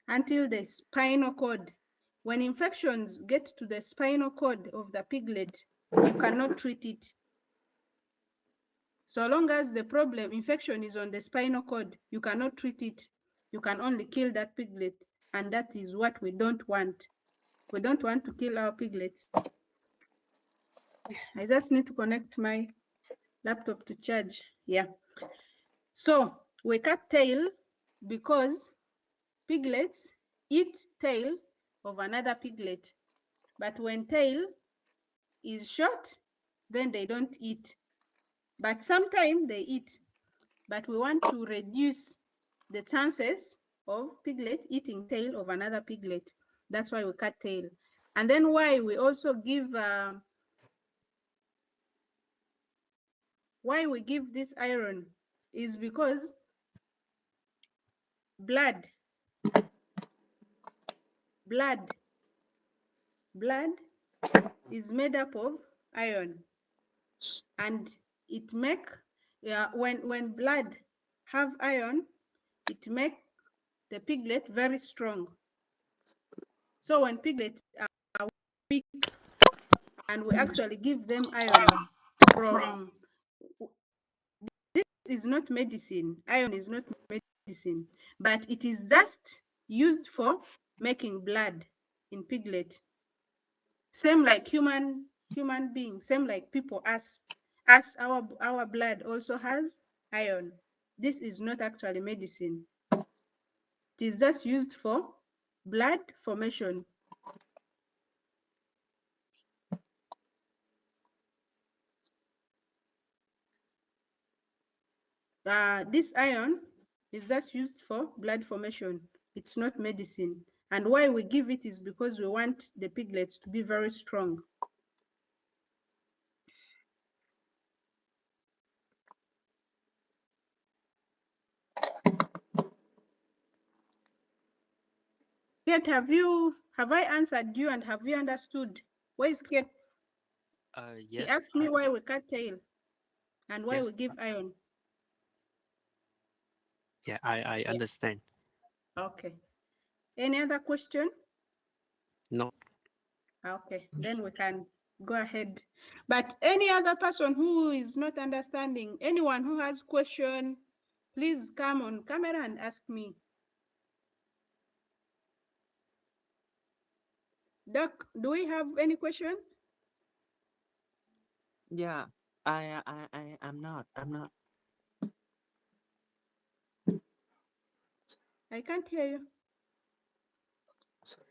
Until the spinal cord. When infections get to the spinal cord of the piglet, you cannot treat it. So long as the infection is on the spinal cord, you cannot treat it. You can only kill that piglet, and that is what we don't want. We don't want to kill our piglets. I just need to connect my laptop to charge. Yeah. So we cut tail because piglets eat tail of another piglet. But when tail is short, then they don't eat. But sometimes they eat. But we want to reduce the chances of piglet eating tail of another piglet. That's why we cut tail. And then why we also give this iron is because blood is made up of iron, and it make when blood have iron, it make the piglet very strong. So when piglets are weak and we actually give them iron from, this is not medicine. Iron is not medicine, but it is just used for making blood in piglet. Same like human beings, same like people, as our blood also has iron. This is not actually medicine. It is just used for blood formation. This iron is just used for blood formation. It's not medicine. And why we give it is because we want the piglets to be very strong. Kate, have I answered you, and have you understood? Where is Kate? Yes. He asked me why we cut tail and why we give iron. Yeah, I understand. Okay. Any other question? No. Okay, then we can go ahead. But any other person who is not understanding, anyone who has question, please come on camera and ask me. Doc, do we have any question? Yeah, I'm not. I can't hear you. Sorry.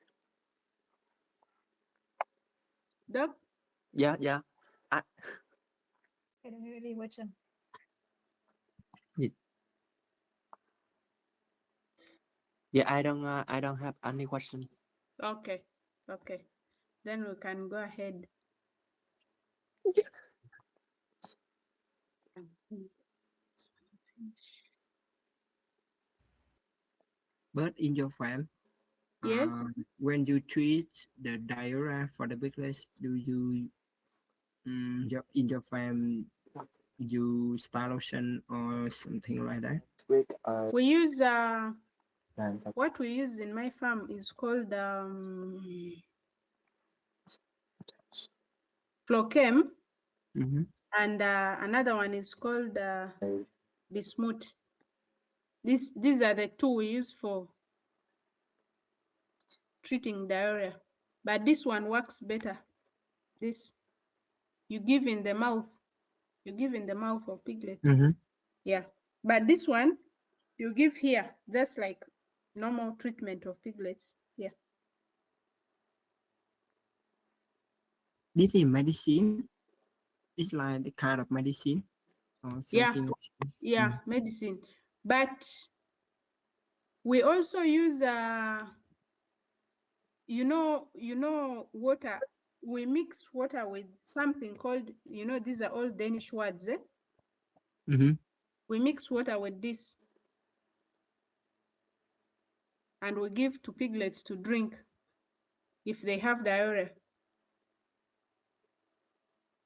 Doc? Yeah. I don't have any question. Yeah, I don't have any question. Okay. Then we can go ahead. But in your farm, Yes. When you treat the diarrhea for the piglets, do you in your farm use star lotion or something like that? We use What we use in my farm is called Flochem, and another one is called Bismuth. These are the two we use for treating diarrhea, but this one works better. This you give in the mouth. You give in the mouth of piglet. Yeah, but this one you give here, just like normal treatment of piglets. Yeah. This is medicine. It's like the kind of medicine or something. Yeah, medicine. But we also use you know water. We mix water with something called, these are all Danish words, eh? We mix water with this and we give to piglets to drink if they have diarrhea.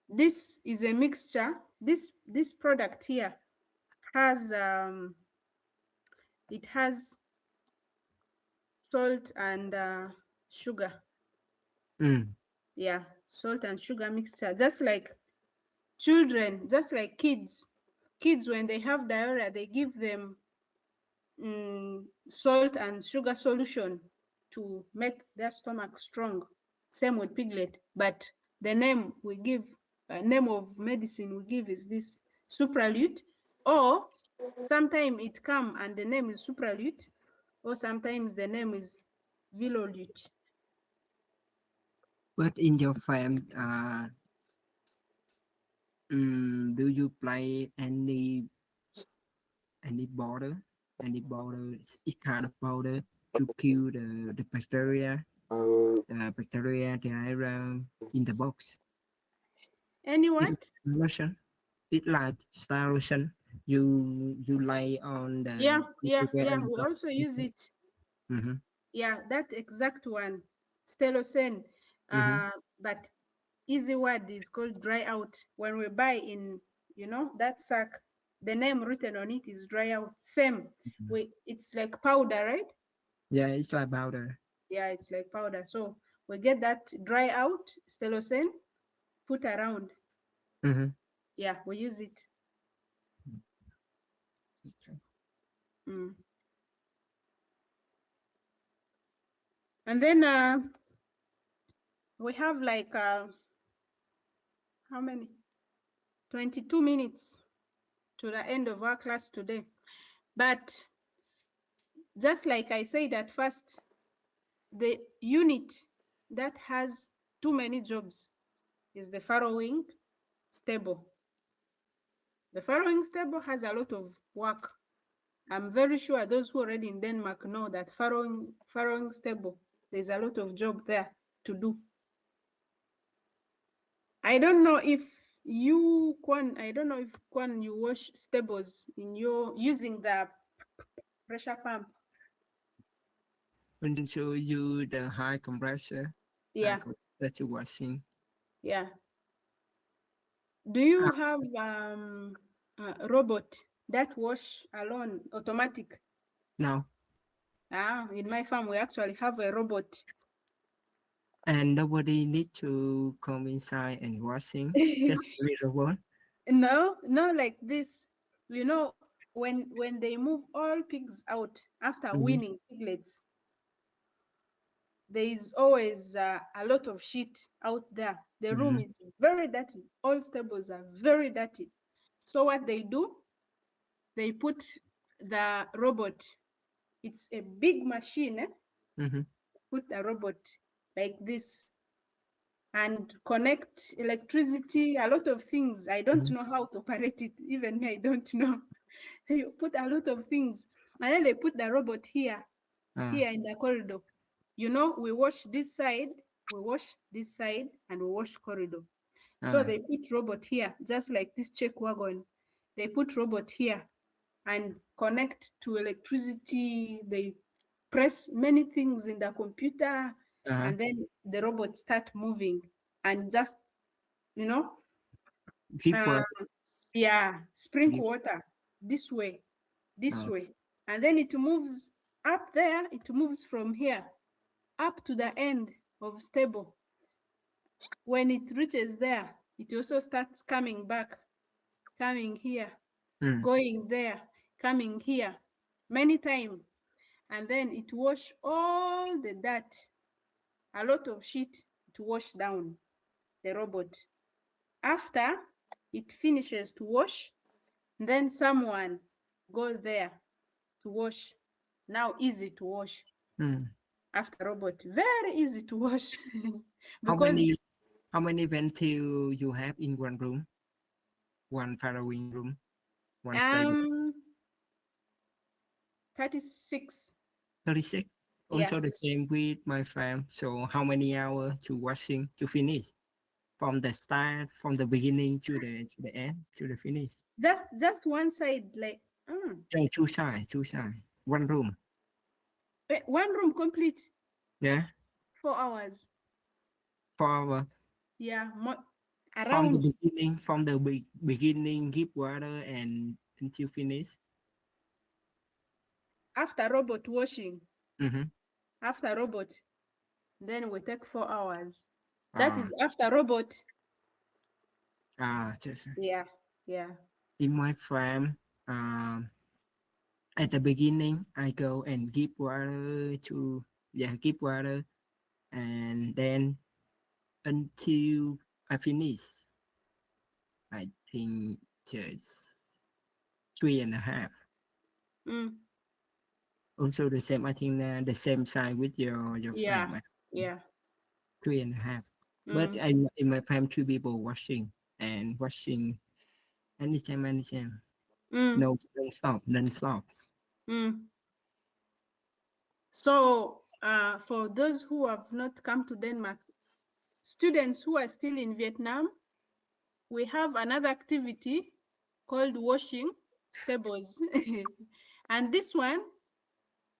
This is a mixture. This product here has it has salt and sugar. Yeah, salt and sugar mixture, just like children, just like kids when they have diarrhea, they give them salt and sugar solution to make their stomach strong. Same with piglet, but the name we give, name of medicine we give is this Supralut, or sometimes it come and the name is Supralut, or sometimes the name is Vilolut. But in your farm, do you play any powder? Any powder? It's kind of powder to kill the bacteria. Bacteria diarrhea in the box. Any what? Lotion. It's like star lotion. You lay on the we also use it. Yeah, that exact one, Stelocen. But easy word is called dry out. When we buy in, that sack, the name written on it is dry out. Same. It's like powder, right? Yeah, it's like powder. Yeah, it's like powder. So we get that dry out, Stelocen, put around. Yeah, we use it. And then we have like how many? 22 minutes to the end of our class today. But just like I said at first, the unit that has too many jobs is the farrowing stable. The farrowing stable has a lot of work. I'm very sure those who are already in Denmark know that farrowing stable, there's a lot of job there to do. I don't know if you, Kwan, you wash stables in your using the pressure pump. When they show you the high compressor, that you're washing. Yeah. Do you have a robot that wash alone, automatic? No. In my farm, we actually have a robot. And nobody need to come inside and washing, just a little one? No, like this. When they move all pigs out after weaning piglets, there is always a lot of shit out there. The room is very dirty. All stables are very dirty. So what they do, they put the robot. It's a big machine. Put a robot like this and connect electricity, a lot of things. I don't know how to operate it. Even me, I don't know. They put a lot of things. And then they put the robot here in the corridor. We wash this side, and we wash corridor. So they put robot here, just like this check wagon. They put robot here and connect to electricity. They press many things in the computer, and then the robot start moving and just, sprinkle water this way, and then it moves Up there, it moves from here up to the end of stable. When it reaches there, it also starts coming back, coming here, going there, coming here, many times. And then it wash all the dirt, a lot of shit to wash down the robot. After it finishes to wash, then someone goes there to wash. Now easy to wash. After robot, very easy to wash. Because how many ventils you have in one room? One farrowing room? One stable? 36. 36? Yeah. Also the same with my farm. So how many hours to washing to finish? From the start, from the beginning to the end, to the finish? Just one side, like No, two sides. One room. One room complete. Yeah. 4 hours. 4 hours. Yeah. From the beginning, give water and until finish. After robot washing. Mm-hmm. After robot, then we take 4 hours. That is after robot. Just yeah. In my farm, at the beginning, I go and give water and then until I finish, I think just 3.5. Also the same, I think the same size with your farm. Yeah. 3.5. But in my farm, 2 people washing anytime. No, don't stop. So for those who have not come to Denmark, students who are still in Vietnam, we have another activity called washing stables. And this one,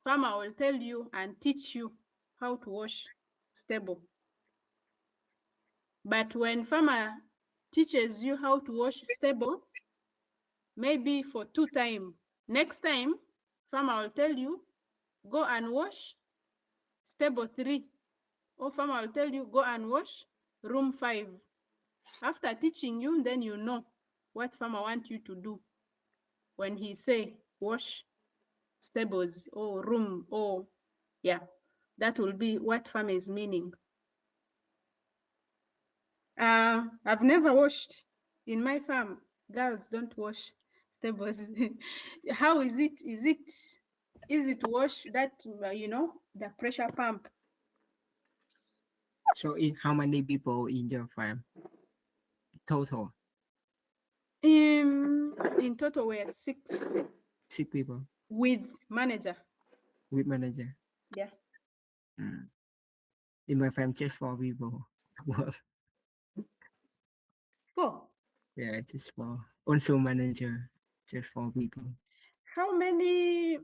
farmer will tell you and teach you how to wash stable. But when farmer teaches you how to wash stable, maybe for 2 times, next time, farmer will tell you, go and wash stable 3. Or farmer will tell you, go and wash room 5. After teaching you, then you know what farmer wants you to do. When he say, wash stables or room, or yeah, that will be what farmer is meaning. I've never washed in my farm. Girls don't wash stables. How is it? Is it easy to wash that, the pressure pump? So how many people in your farm? Total? In total, we're 6. 6 people. With manager. With manager? Yeah. In my farm, just 4 people. 4? Yeah, just 4. Also manager, just 4 people. How many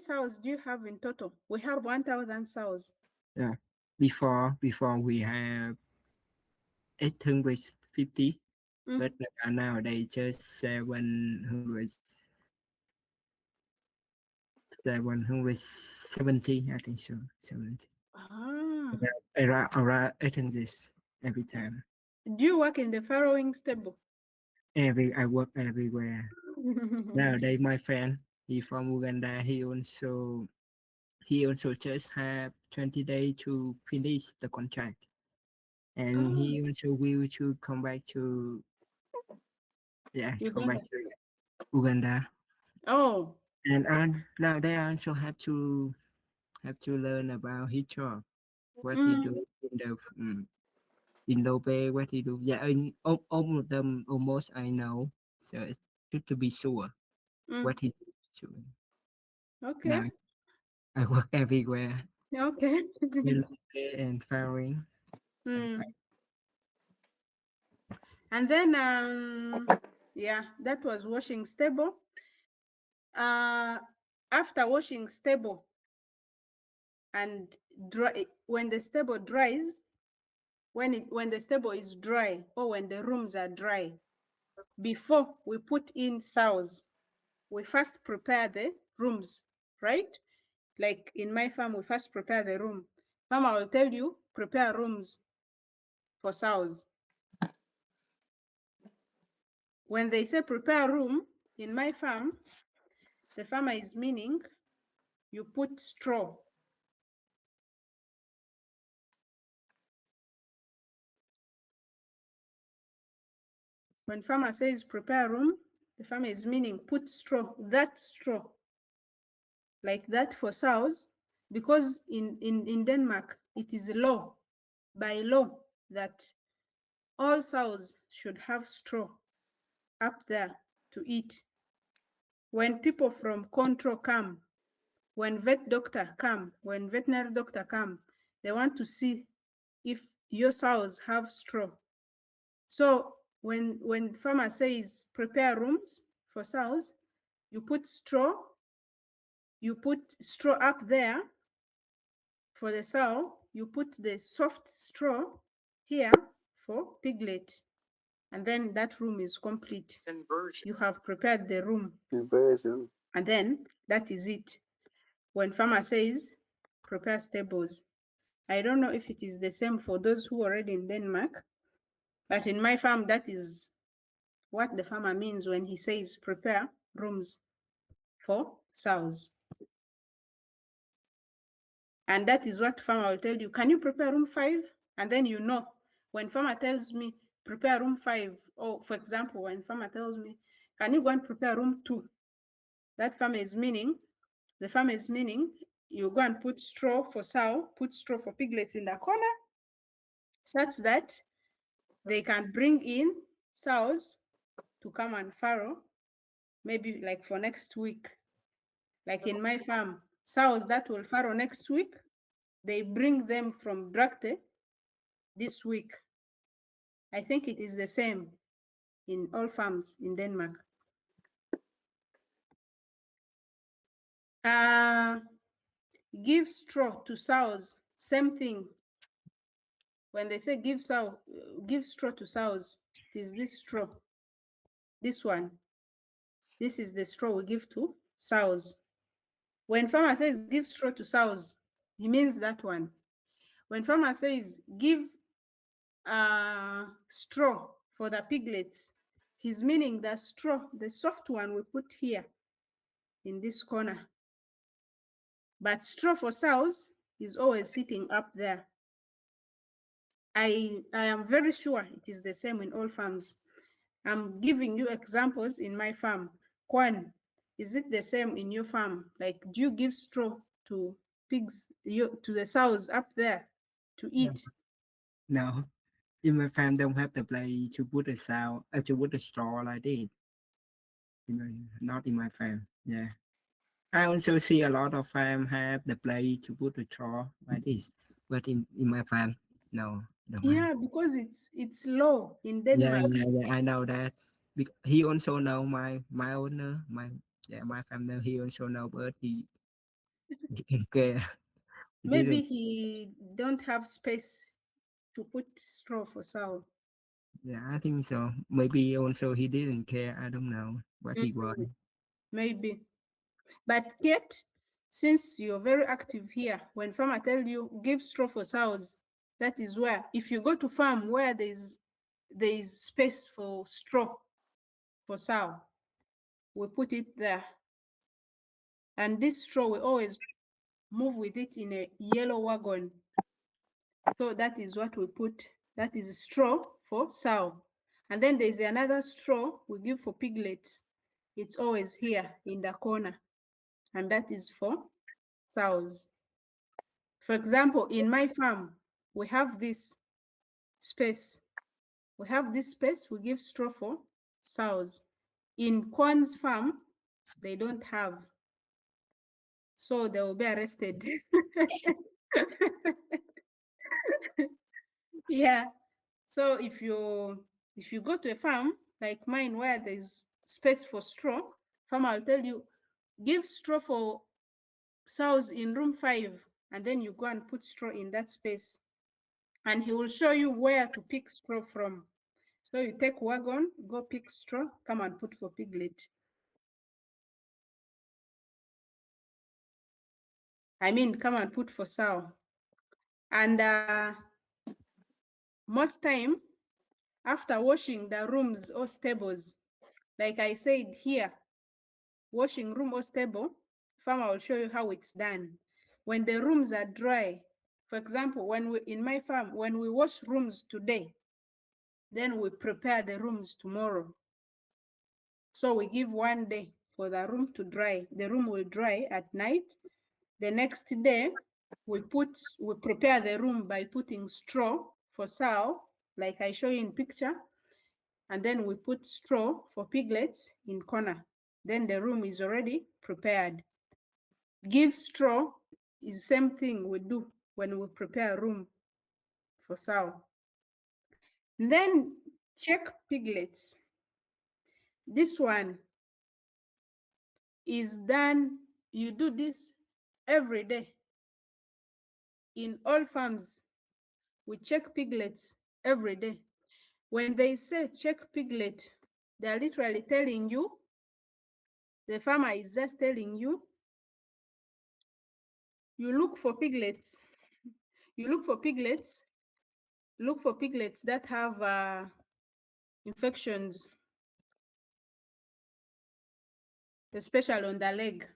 sows do you have in total? We have 1,000 sows. Yeah. Before we have 850, but nowadays just 770, I think so. 70. Around 800 every time. Do you work in the farrowing stable? I work everywhere. Nowadays, my friend, he from Uganda, he also just have 20 days to finish the contract. And he also will to come back to come back to Uganda. Oh. And now they also have to learn about his job, what he do in the in Lobe, what he do. Yeah, all of them almost I know. So it's good to be sure what he do. Okay. Now, I work everywhere. Okay. And farming. And then that was washing stable. After washing stable and dry, when the stable dries, when the stable is dry, or when the rooms are dry, before we put in sows, we first prepare the rooms, right? Like in my farm, we first prepare the room. Farmer will tell you, prepare rooms for sows. When they say prepare room, in my farm, the farmer is meaning you put straw. When farmer says prepare room, the farmer is meaning put straw, that straw, like that for sows, because in Denmark, it is law, by law, that all sows should have straw up there to eat. When people from control come, when vet doctor come, when veterinary doctor come, they want to see if your sows have straw. So when farmer says prepare rooms for sows, you put straw up there for the sow, you put the soft straw here for piglet, and then that room is complete. You have prepared the room. Conversion. And then that is it. When farmer says prepare stables, I don't know if it is the same for those who are already in Denmark, but in my farm, that is what the farmer means when he says prepare rooms for sows. And that is what farmer will tell you. Can you prepare room 5? And then you know, when farmer tells me prepare room 5, or for example, when farmer tells me, can you go and prepare room 2? That farmer is meaning, the farmer is meaning, you go and put straw for sow, put straw for piglets in the corner, such that they can bring in sows to come and farrow, maybe like for next week. Like in my farm, sows that will farrow next week, they bring them from Dragte this week. I think it is the same in all farms in Denmark. Give straw to sows, same thing. When they say give straw to sows, it is this straw, this one. This is the straw we give to sows. When farmer says give straw to sows, he means that one. When farmer says give straw for the piglets, he's meaning the straw, the soft one we put here in this corner. But straw for sows is always sitting up there. I am very sure it is the same in all farms. I'm giving you examples in my farm. Kwan, is it the same in your farm? Like, do you give straw to pigs, to the sows up there to eat? No. In my farm, don't have the place to put a sow, to put a straw like this. Not in my farm. Yeah. I also see a lot of farm have the place to put a straw like this, but in my farm, no. Yeah, because it's low in Denmark. Yeah, I know that. He also know my owner, my family. He also know, but he didn't care. Maybe he don't have space to put straw for sow. Yeah, I think so. Maybe also he didn't care. I don't know what he was. Maybe. But yet, since you're very active here, when farmer tell you give straw for sows, that is where, if you go to farm where there is space for straw for sow, we put it there. And this straw we always move with it in a yellow wagon. So that is what we put. That is straw for sow. And then there's another straw we give for piglets. It's always here in the corner. And that is for sows. For example, in my farm, we have this space. We have this space, we give straw for sows. In Kwan's farm, they don't have. So they will be arrested. Yeah. So if you go to a farm like mine where there's space for straw, farmer will tell you, give straw for sows in room 5, and then you go and put straw in that space. And he will show you where to pick straw from. So you take wagon, go pick straw, come and put for piglet. I mean, come and put for sow. And most time, after washing the rooms or stables, like I said here, washing room or stable, farmer will show you how it's done. When the rooms are dry, for example, in my farm, when we wash rooms today, then we prepare the rooms tomorrow. So we give 1 day for the room to dry. The room will dry at night. The next day, we prepare the room by putting straw for sow, like I show you in picture. And then we put straw for piglets in corner. Then the room is already prepared. Give straw is the same thing we do when we prepare a room for sow. Then check piglets. This one is done, you do this every day. In all farms, we check piglets every day. When they say check piglet, they're literally telling you, the farmer is just telling you, you look for piglets. You look for piglets. Look for piglets that have infections, especially on the leg.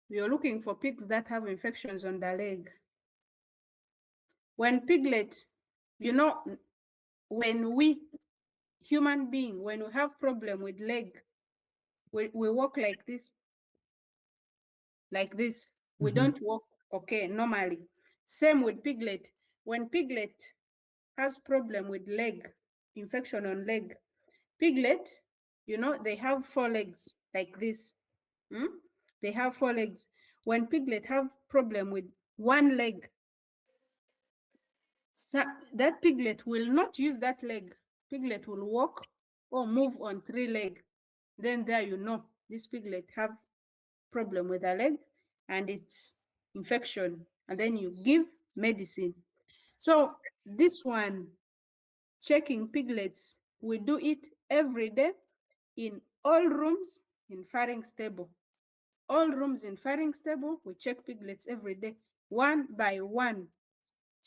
You're looking for pigs that have infections on the leg. When piglet, you know, when we, human being, when we have problem with leg, we walk like this. Like this. We don't walk okay normally. Same with piglet. When piglet has problem with leg, infection on leg, piglet, you know, they have 4 legs like this. They have 4 legs. When piglet have problem with 1 leg, so that piglet will not use that leg. Piglet will walk or move on 3 legs. Then there you know this piglet have problem with a leg and it's infection, and then you give medicine. So this one, checking piglets, we do it every day in all rooms in farrowing stable. All rooms in farrowing stable, we check piglets every day, 1 by 1.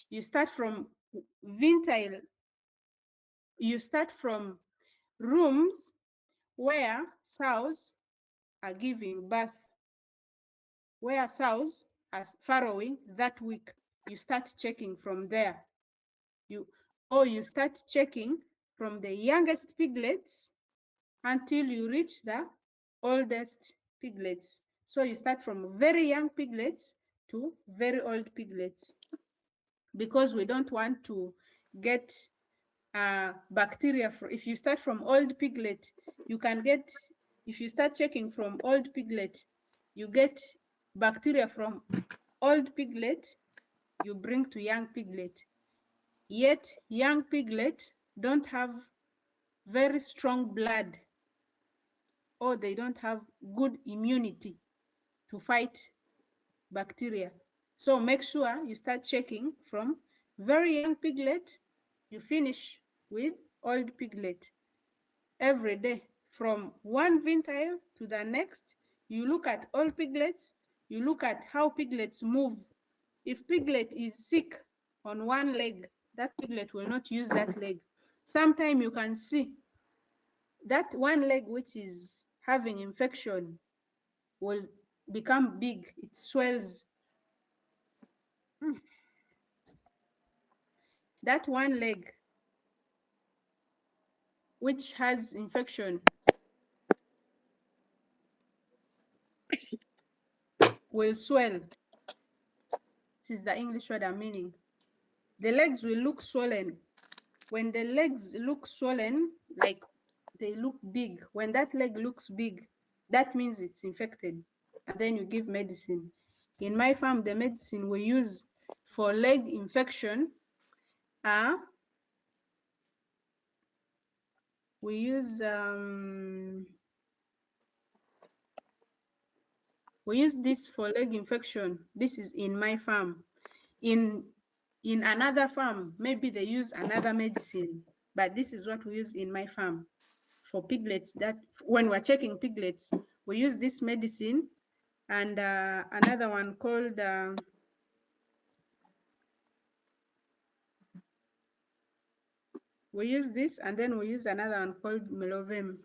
You start from ventile. You start from rooms where sows are giving birth, where sows are farrowing that week. You start checking from there. You start checking from the youngest piglets until you reach the oldest piglets. So you start from very young piglets to very old piglets, because we don't want to get bacteria. If you start from old piglet, you can get, if you start checking from old piglet, you get bacteria from old piglet, you bring to young piglet. Yet young piglet don't have very strong blood, or they don't have good immunity to fight bacteria. So make sure you start checking from very young piglet, you finish with old piglet. Every day, from one ventile to the next, you look at all piglets, you look at how piglets move. If piglet is sick on 1 leg, that piglet will not use that leg. Sometimes you can see that 1 leg which is having infection will become big, it swells. That 1 leg which has infection will swell. This is the English word I'm meaning. The legs will look swollen. When the legs look swollen, like they look big, when that leg looks big, that means it's infected. And then you give medicine. In my farm, the medicine we use for leg infection are, we use this for leg infection. This is in my farm. In another farm, maybe they use another medicine, but this is what we use in my farm. for piglets, that when we're checking piglets, we use this medicine and another one called we use this, and then we use another one called Melovem.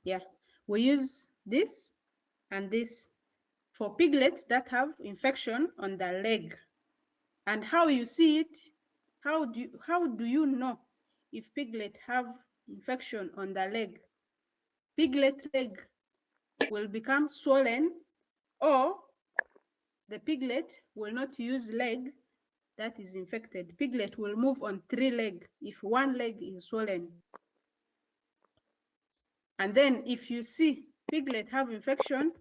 Yeah, we use this and this for piglets that have infection on the leg. And how you see it, how do you know if piglet have infection on the leg? Piglet leg will become swollen, or the piglet will not use leg that is infected. Piglet will move on 3 legs if one leg is swollen. And then if you see piglet have infection,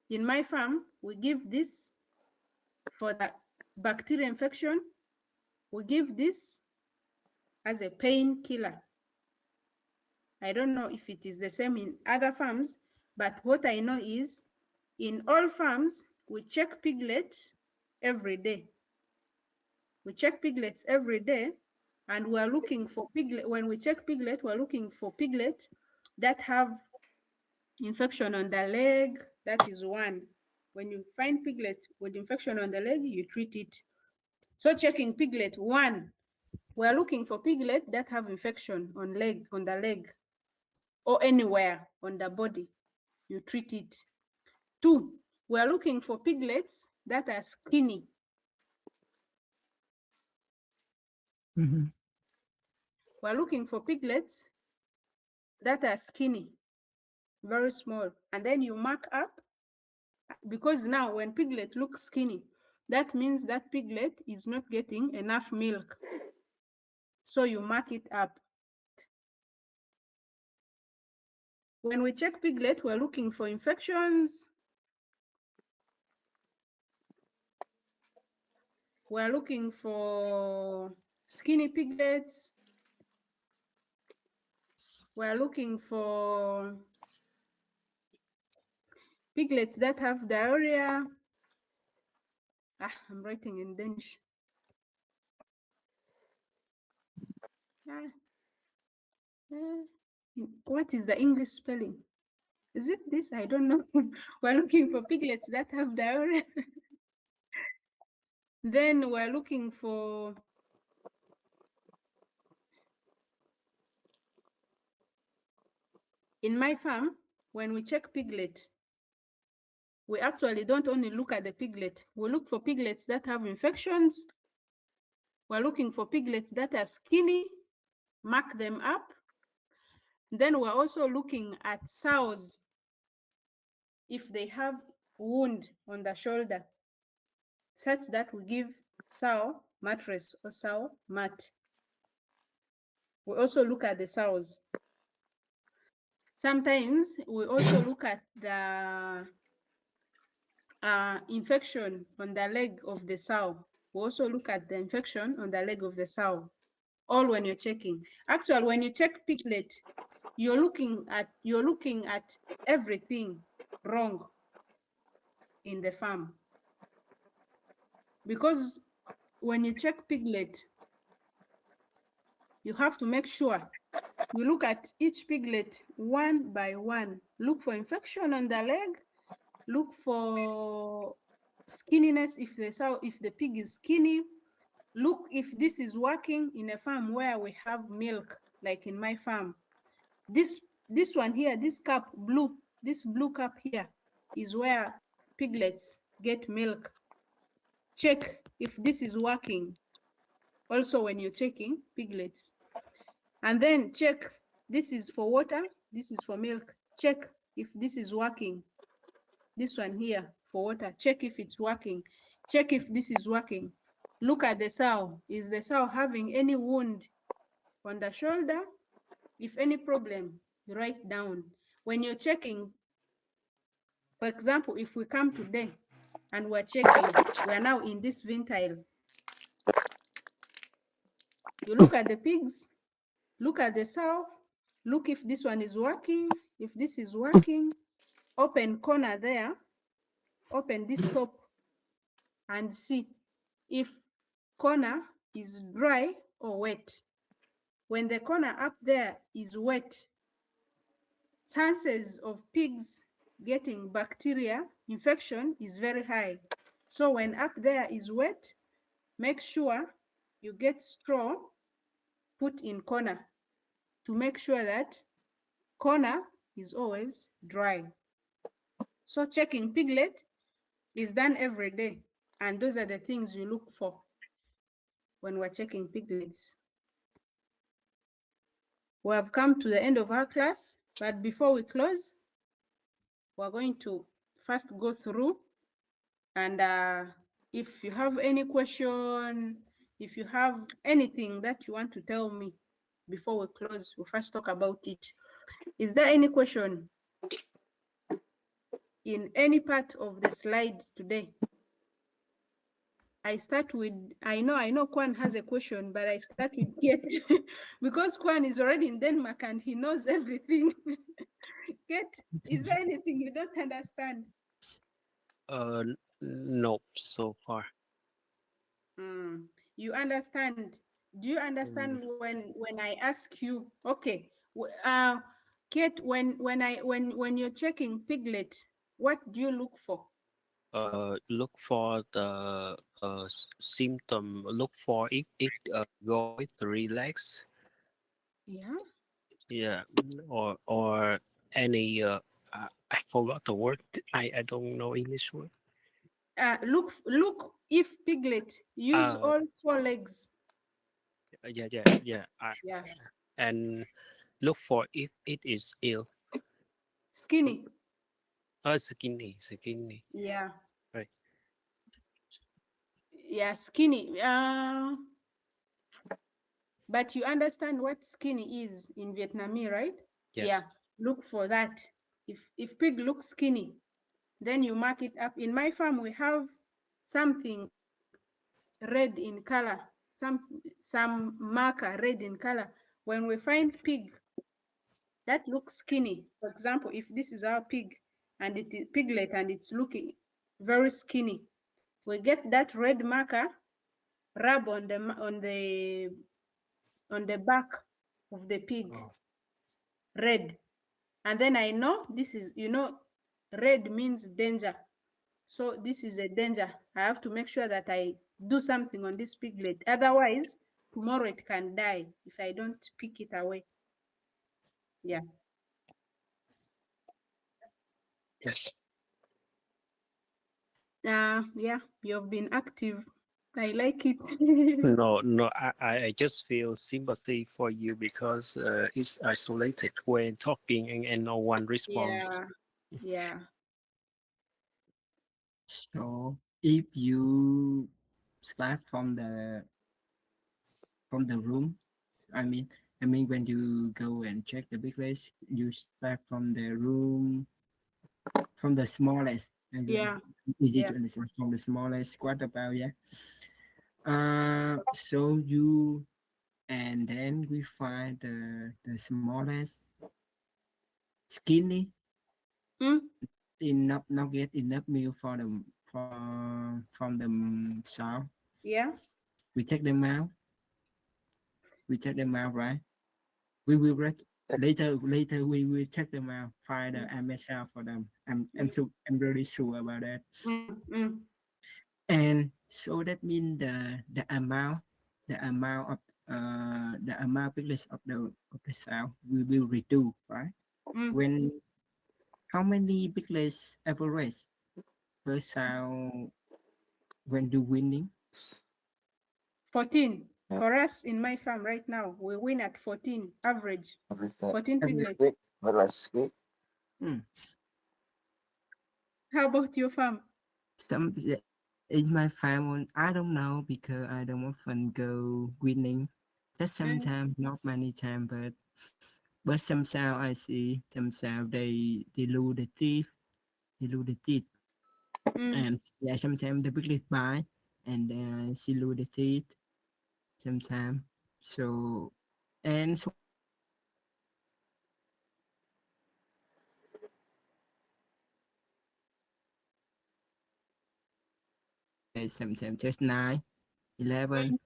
in my farm, we give this for the bacterial infection. We give this as a painkiller. I don't know if it is the same in other farms, but what I know is in all farms, we check piglets every day. We check piglets every day, and we're looking for piglet. When we check piglet, we're looking for piglets that have infection on the leg. That is one. When you find piglet with infection on the leg, you treat it. So checking piglet, 1, we're looking for piglet that have infection on the leg, or anywhere on the body, you treat it. 2, we're looking for piglets that are skinny. We're looking for piglets that are skinny, very small, and then you mark up, because now when piglet looks skinny, that means that piglet is not getting enough milk. So you mark it up. When we check piglet, we're looking for infections. We're looking for skinny piglets. We're looking for piglets that have diarrhea. I'm writing in Danish. What is the English spelling? Is it this? I don't know. We're looking for piglets that have diarrhea. Then we're looking for in my farm, when we check piglet, we actually don't only look at the piglet. We look for piglets that have infections. We're looking for piglets that are skinny, mark them up. Then we're also looking at sows, if they have wound on the shoulder, such that we give sow mattress or sow mat. We also look at the sows. Sometimes we also look at the infection on the leg of the sow. We also look at the infection on the leg of the sow, all when you're checking. Actually, when you check piglet, you're looking at everything wrong in the farm. Because when you check piglet, you have to make sure you look at each piglet one by one. Look for infection on the leg. Look for skinniness if the pig is skinny. Look if this is working in a farm where we have milk, like in my farm. This one here, this blue cup here is where piglets get milk. Check if this is working. Also, when you're checking piglets, and then check, this is for water, this is for milk. Check if this is working. This one here for water, check if it's working. Check if this is working. Look at the sow. Is the sow having any wound on the shoulder? If any problem, write down. When you're checking, for example, if we come today and we're checking, we're now in this ventile. You look at the pigs, look at the sow, look if this one is working. If this is working, open corner there, open this top and see if corner is dry or wet. When the corner up there is wet, chances of pigs getting bacteria infection is very high. So when up there is wet, make sure you get straw put in corner to make sure that corner is always dry. So checking piglet is done every day, and those are the things you look for when we're checking piglets. We have come to the end of our class, but before we close, we're going to first go through, and if you have any question, if you have anything that you want to tell me before we close, we'll first talk about it. Is there any question in any part of the slide today? I start with, I know Kwan has a question, but I start with Kate because Kwan is already in Denmark and he knows everything. Kate, is there anything you don't understand? Nope, so far. You understand? Do you understand when I ask you? Okay, Kate, when you're checking piglet, what do you look for? Look for the symptom. Look for if it go with 3 legs. Yeah. Yeah, or any I forgot the word. I don't know English word. Look if piglet use all 4 legs. Yeah. Yeah. And look for if it is ill. Skinny. Skinny. Yeah. Right. Yeah, skinny. But you understand what skinny is in Vietnamese, right? Yes. Yeah. Look for that. If pig looks skinny, then you mark it up. In my farm, we have something red in color, some marker red in color. When we find pig that looks skinny, for example, if this is our pig and it is piglet and it's looking very skinny, we get that red marker, rub on the back of the pig, red, and then I know this is, red means danger. So this is a danger. I have to make sure that I do something on this piglet. Otherwise, tomorrow it can die if I don't pick it away. Yeah. Yes. Yeah, you've been active. I like it. No, I just feel sympathy for you because it's isolated when talking and no one responds. Yeah. So if you start from the room, I mean when you go and check the big list, you start from the room, from the smallest. Yeah. Easy to understand, from the smallest. What about so you, and then we find the smallest, skinny, enough, not get enough meal for them from the sow. Yeah. We take them out. Right? We will later we will check them out, find the MSL for them. I'm really sure about that. And so that means the amount of the amount piglets of the sow we will reduce, right? When how many piglets average per sow when do winning? 14 for us in my farm right now. We win at 14 average. 14 piglets. Last week. How about your farm? Some in my farm, I don't know because I don't often go winning. Just sometimes, not many times, but sometimes I see sometimes they lose the teeth, and yeah, sometimes the piglet bite and then she lose the teeth sometimes. So and so sometimes just 9, 11,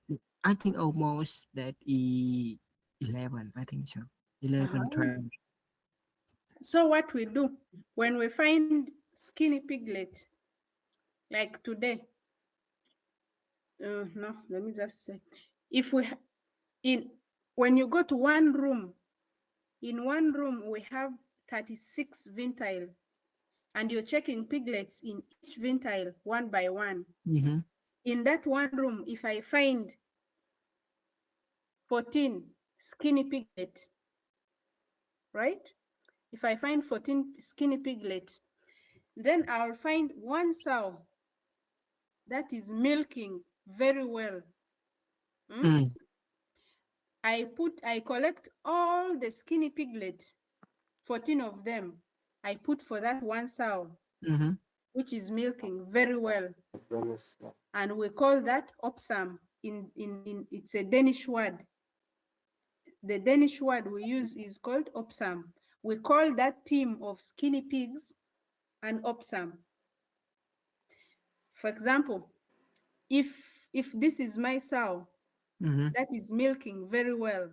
I think almost that 11. I think so. 11, 12. So what we do when we find skinny piglet, like today, no, let me just say, if we when you go to one room, in one room we have 36 ventile, and you're checking piglets in each ventile one by one. Mm-hmm. In that one room, if I find 14 skinny piglet, right? If I find 14 skinny piglet, then I'll find one sow that is milking very well. I collect all the skinny piglet, 14 of them. I put for that one sow, which is milking very well. And we call that opsam. It's a Danish word. The Danish word we use is called opsam. We call that team of skinny pigs an opsam. For example, if this is my sow that is milking very well,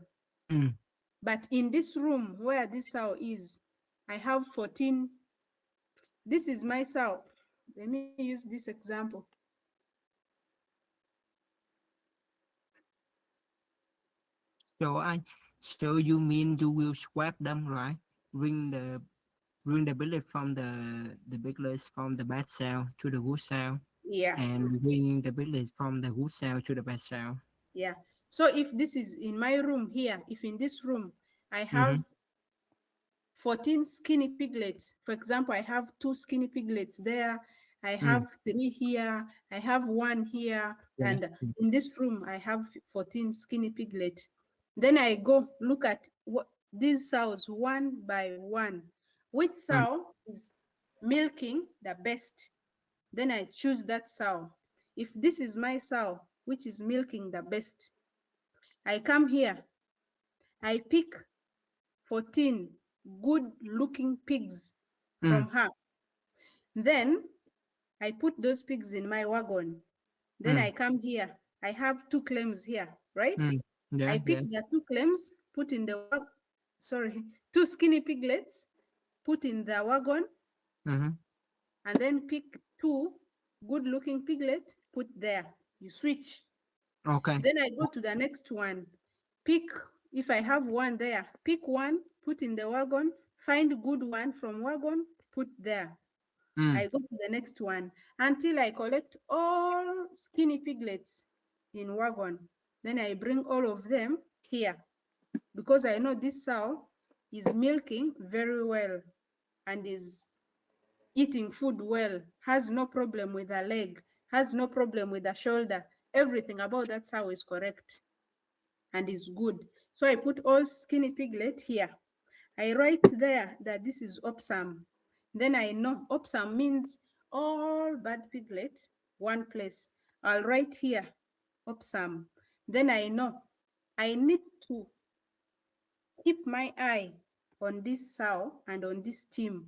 but in this room where this sow is, I have 14. This is my sow. Let me use this example. So you mean you will swap them, right? Bring the billet from the piglets from the bad sow to the good sow. Yeah. And bring the billet from the good sow to the bad sow. Yeah. So if this is in my room here, if in this room I have 14 skinny piglets, for example, I have 2 skinny piglets there, I have 3 here, I have 1 here, and in this room I have 14 skinny piglets. Then I go look at these sows one by one. Which sow is milking the best? Then I choose that sow. If this is my sow, which is milking the best, I come here, I pick 14 good looking pigs from her. Then I put those pigs in my wagon. Then I come here, I have 2 claims here, right? Yeah, I pick the 2 claims, put in the 2 skinny piglets, put in the wagon, and then pick 2 good looking piglet, put there. You switch. Okay. Then I go to the next one. Pick, if I have 1 there, pick 1, put in the wagon, find a good one from wagon, put there. I go to the next one until I collect all skinny piglets in wagon. Then I bring all of them here because I know this sow is milking very well and is eating food well, has no problem with her leg, has no problem with her shoulder. Everything about that sow is correct and is good. So I put all skinny piglet here. I write there that this is opsam. Then I know opsam means all bad piglet, one place. I'll write here opsam. Then I know I need to keep my eye on this sow and on this team.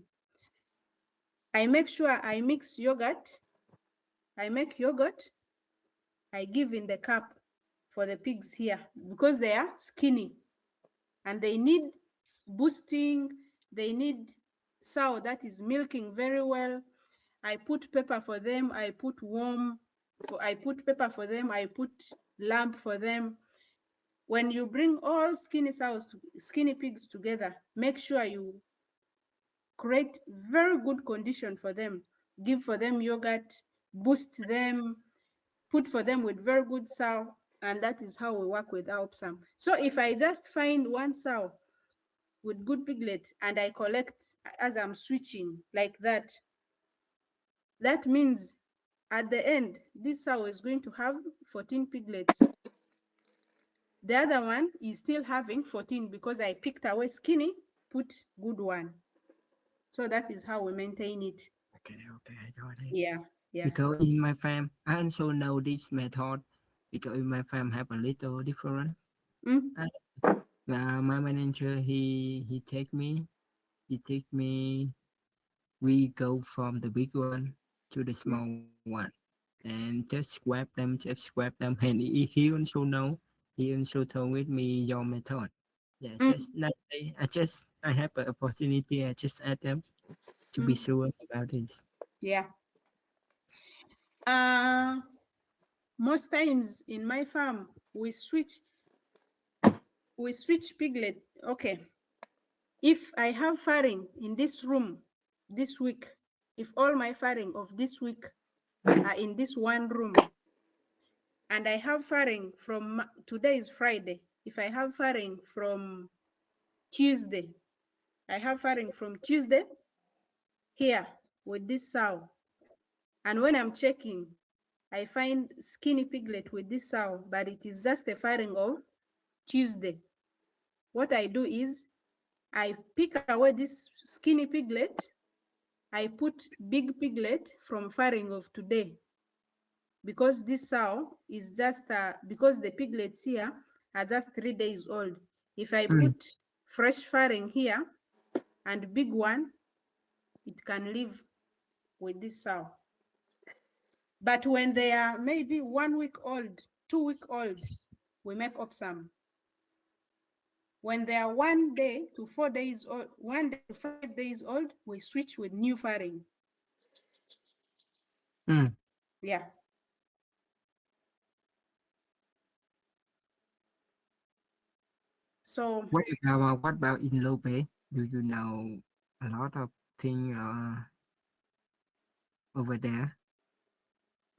I make sure I mix yogurt. I make yogurt. I give in the cup for the pigs here because they are skinny and they need boosting. They need sow that is milking very well. I put pepper for them. I put I put pepper for them. I put lamb for them. When you bring all skinny pigs together, make sure you create very good condition for them. Give for them yogurt, boost them, put for them with very good sow, and that is how we work with opsam. So if I just find one sow with good piglet and I collect as I'm switching like that, that means at the end, this sow is going to have 14 piglets. The other one is still having 14 because I picked away skinny, put good one. So that is how we maintain it. Okay, I got it. Yeah. Because in my farm, I also know this method because in my farm have a little different. My manager, he take me. We go from the big one to the small one. and just swab them. And he also know. He also told with me your method. Yeah, just like I have an opportunity. I just add them to be sure about this. Yeah. Most times in my farm, we switch piglet. Okay. If I have farring in this room this week, if all my farring of this week are in this one room, and I have farring from today is Friday. If I have farring from Tuesday, I have farring from Tuesday here with this sow. And when I'm checking, I find skinny piglet with this sow, but it is just a farring of Tuesday. What I do is I pick away this skinny piglet. I put big piglet from farring of today, because this sow is just because the piglets here are just 3 days old. If I put fresh farring here and big one, it can live with this sow. But when they are maybe 1 week old, 2 week old, we make Opsum. When they are 1 day to 4 days old, 1 day to 5 days old, we switch with new farring. Yeah. So what about in Lobe? Do you know a lot of things over there?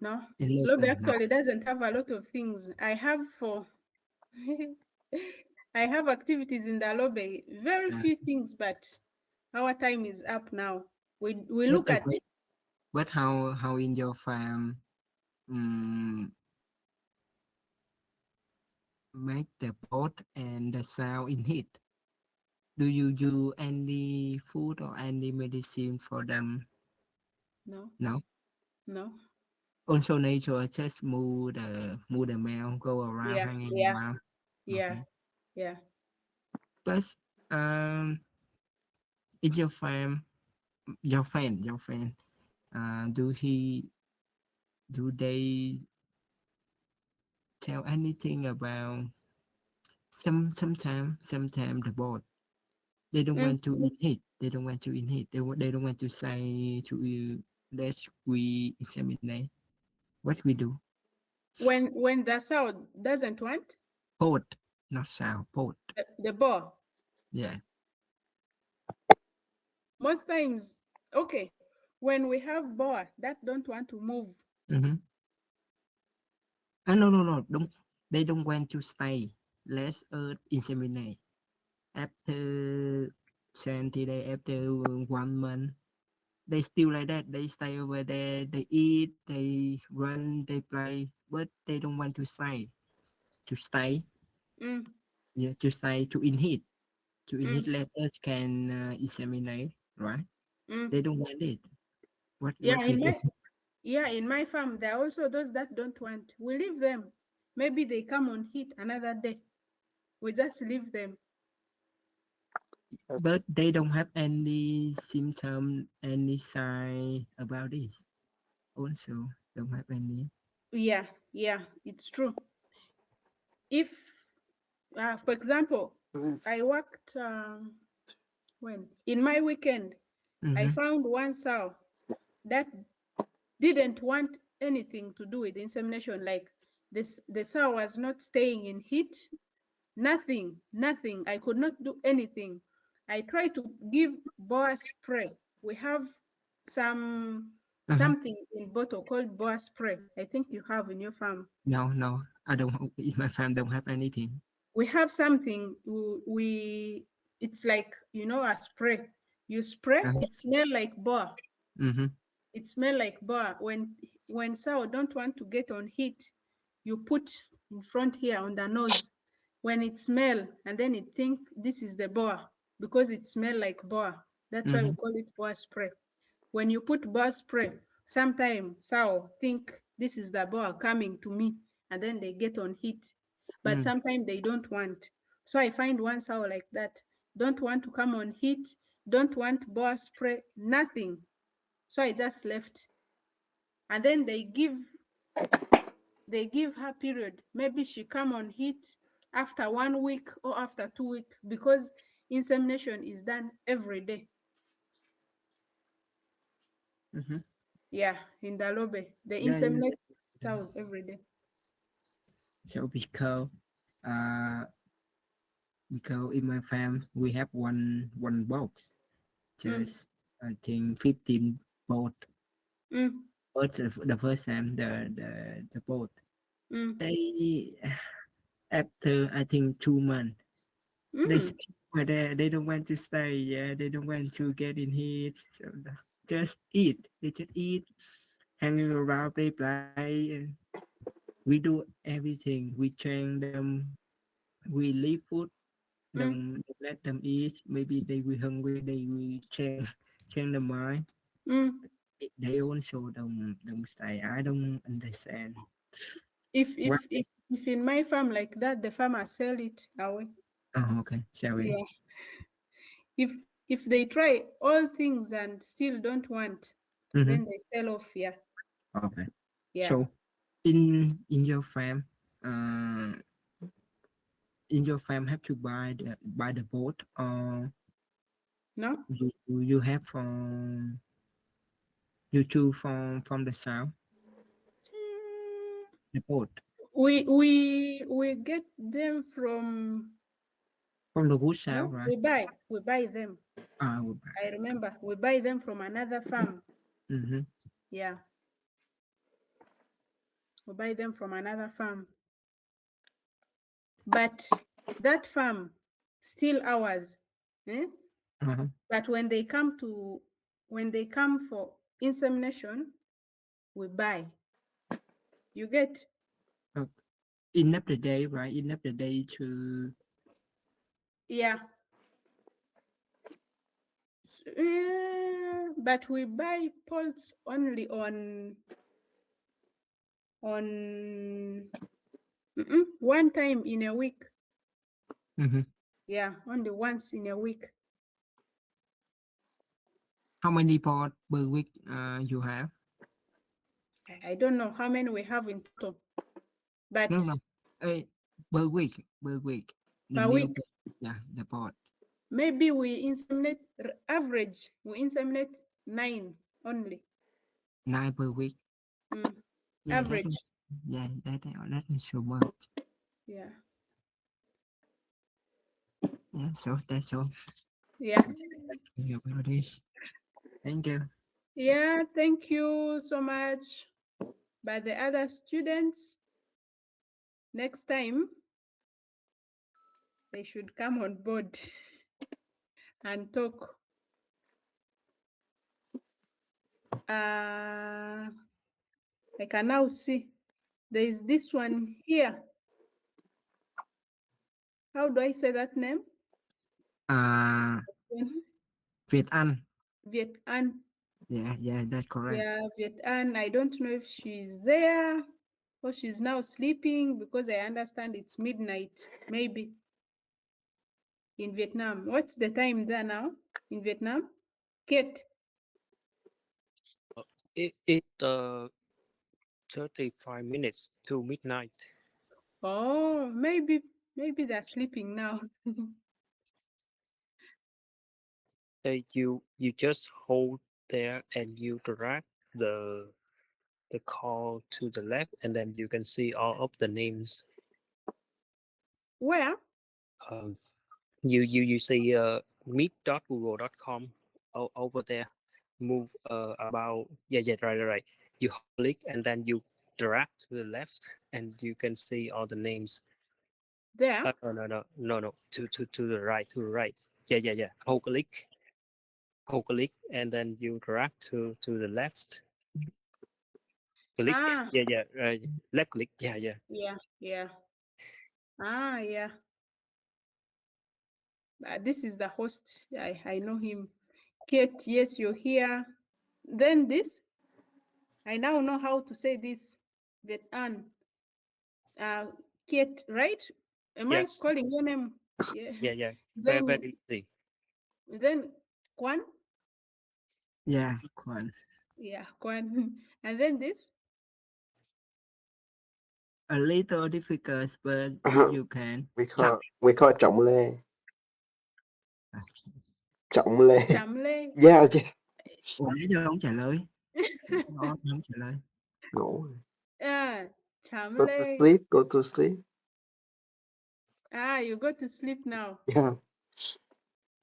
no, In Lobe Lobe, actually doesn't have a lot of things. I have I have activities in the Lobe, very few things, but our time is up now. We look at. But how in your farm make the pot and the sow in heat? Do you use any food or any medicine for them? No. No. Also, nature just move the male go around hanging around. Yeah. But in your farm, your friend, do they tell anything about sometimes the board they don't want to eat it. They don't want to eat it. They don't want to say to you, let's we examine what we do. When the sow doesn't want? Pot, not sow, pot. The boar. Yeah. Most times, okay, when we have boar that don't want to move. No. They don't want to stay. Let's inseminate. After 20 days, after 1 month, they still like that. They stay over there. They eat. They run. They play. But they don't want to stay. To stay. Yeah, to stay to inhibit. To inhibit, let us can inseminate, right? They don't want it. In my farm, there are also those that don't want. We leave them. Maybe they come on heat another day. We just leave them. But they don't have any symptom, any sign about this. Also, don't have any. Yeah, it's true. If, for example, I worked when in my weekend, I found one sow that didn't want anything to do with insemination. Like this, the sow was not staying in heat. Nothing. I could not do anything. I tried to give boa spray. We have something in bottle called boa spray. I think you have in your farm. No, I don't. In my farm, don't have anything. We have something. It's like a spray. You spray. It smells like boa. It smells like boa. When sow don't want to get on heat, you put in front here on the nose. When it smell, and then it think this is the boa because it smell like boa. That's why we call it boa spray. When you put boa spray, sometimes sow think this is the boa coming to me, and then they get on heat. But sometimes they don't want. So I find one sow like that. Don't want to come on heat, don't want boa spray, nothing. So I just left. And then they give They give her period. Maybe she come on heat after 1 week or after 2 weeks, because insemination is done every day. Yeah, in Dalobe, they Yeah, yeah. inseminate sows every day. So because in my farm we have one box, just I think 15 boat. But the first time the boat, they after I think 2 months, they still were there. They don't want to stay. Yeah, they don't want to get in heat. So just eat. They just eat, hanging around, they play. And we do everything. We train them. We leave food. Don't let them eat. Maybe they will hungry. They will change their mind. They also don't stay. I don't understand. If in my farm like that, the farmer sell it away. Oh, okay. Sorry. Yeah. If they try all things and still don't want, then they sell off. Yeah. Okay. Yeah. So in your farm, have to buy the boat, or No. you have you choose from the south, the boat We get them from the wood south, no, right? we buy them. We buy. I remember we buy them from another farm. Yeah. We buy them from another farm. But that farm still ours. But when they come for insemination, we buy. You get? Enough the day, right? Enough the day to. Yeah. But we buy poults only on 1 time in a week. Yeah, only once in a week. How many pot per week you have? I don't know how many we have in total, but No. Per week. The per week. Yeah, the pot. Maybe we inseminate average. We inseminate 9 only. 9 per week. Yeah, Average. That is so much. Yeah. Yeah, so that's all. Yeah. Thank you. Yeah, thank you so much. But the other students, next time, they should come on board and talk. I can now see there is this one here. How do I say that name? Việt An. Viet An. Yeah, that's correct. Yeah, Viet An. I don't know if she's there or she's now sleeping, because I understand it's midnight, maybe, in Vietnam. What's the time there now in Vietnam? Kate? It's 35 minutes to midnight. Oh, maybe they're sleeping now. You just hold there and you drag the call to the left, and then you can see all of the names. Where? You see meet.google.com over there. Move about right. You click and then you drag to the left, and you can see all the names. There? No. To the right. Yeah. Hold click, and then you drag to the left. Click. Yeah. Left click. Yeah. Yeah. Yeah. This is the host. I know him. Kate, yes, you're here. Then this, I now know how to say this. Viet An. Kate, right? Am Yes. I calling your name? Yeah. Then, very easy. Then Kwan? Yeah, Kwan. Yeah, Kwan. And then this? a little difficult, but you can. We call Trọng Lê. Trọng Lê. Chậm Lê. Yeah, yeah. Ủa, nãy giờ không trả lời. Không trả lời. Ngủ. Chậm Go Lê. to sleep. Go to sleep. You go to sleep now. Yeah.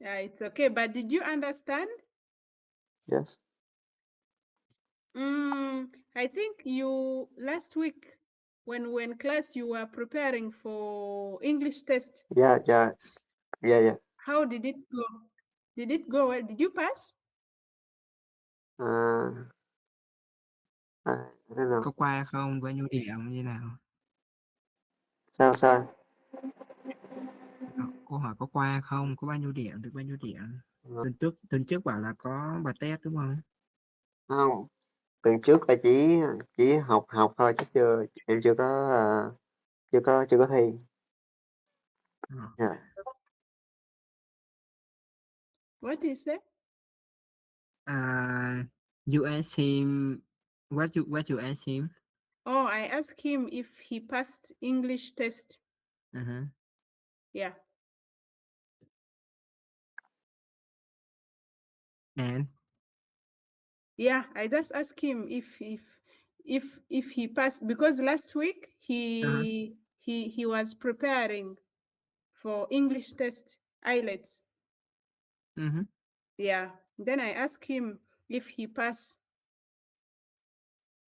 Yeah, it's okay. But did you understand? Yes. I think you last week when class you were preparing for English test. Yeah. How did it go? Did it go well? Did you pass? I don't know. Có qua không? Bao nhiêu điểm như nào? Sao? Câu hỏi có qua không? Có bao nhiêu điểm? Được bao nhiêu điểm? Tuần trước bảo là có bài test đúng không? Không. Tuần trước là chỉ học thôi chứ em chưa có thi. Yeah. What is it? You asked him what you asked him? Oh, I asked him if he passed English test. Yeah. And? Yeah, I just asked him if he passed, because last week he was preparing for English test, IELTS. Yeah. Then I asked him if he passed.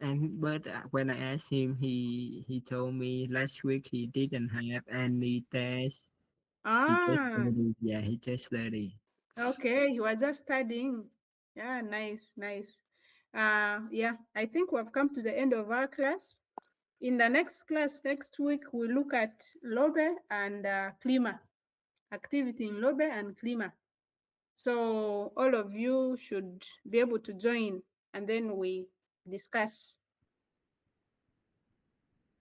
But when I asked him, he told me last week he didn't have any test. He just studied. Okay, he was just studying. Yeah, nice. Yeah, I think we've come to the end of our class. In the next class next week, we'll look at Lobe and Klima, activity in Lobe and Klima. So all of you should be able to join, and then we discuss.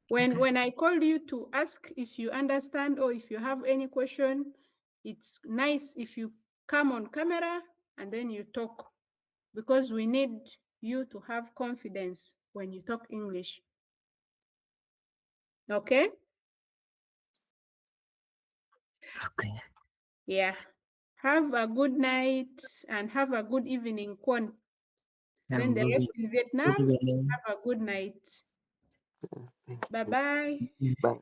When I called you to ask if you understand or if you have any question, it's nice if you come on camera and then you talk, because we need you to have confidence when you talk English. Okay? Okay. Yeah. Have a good night and have a good evening, Kwon. Then the rest in Vietnam, have a good night. Bye-bye. Bye.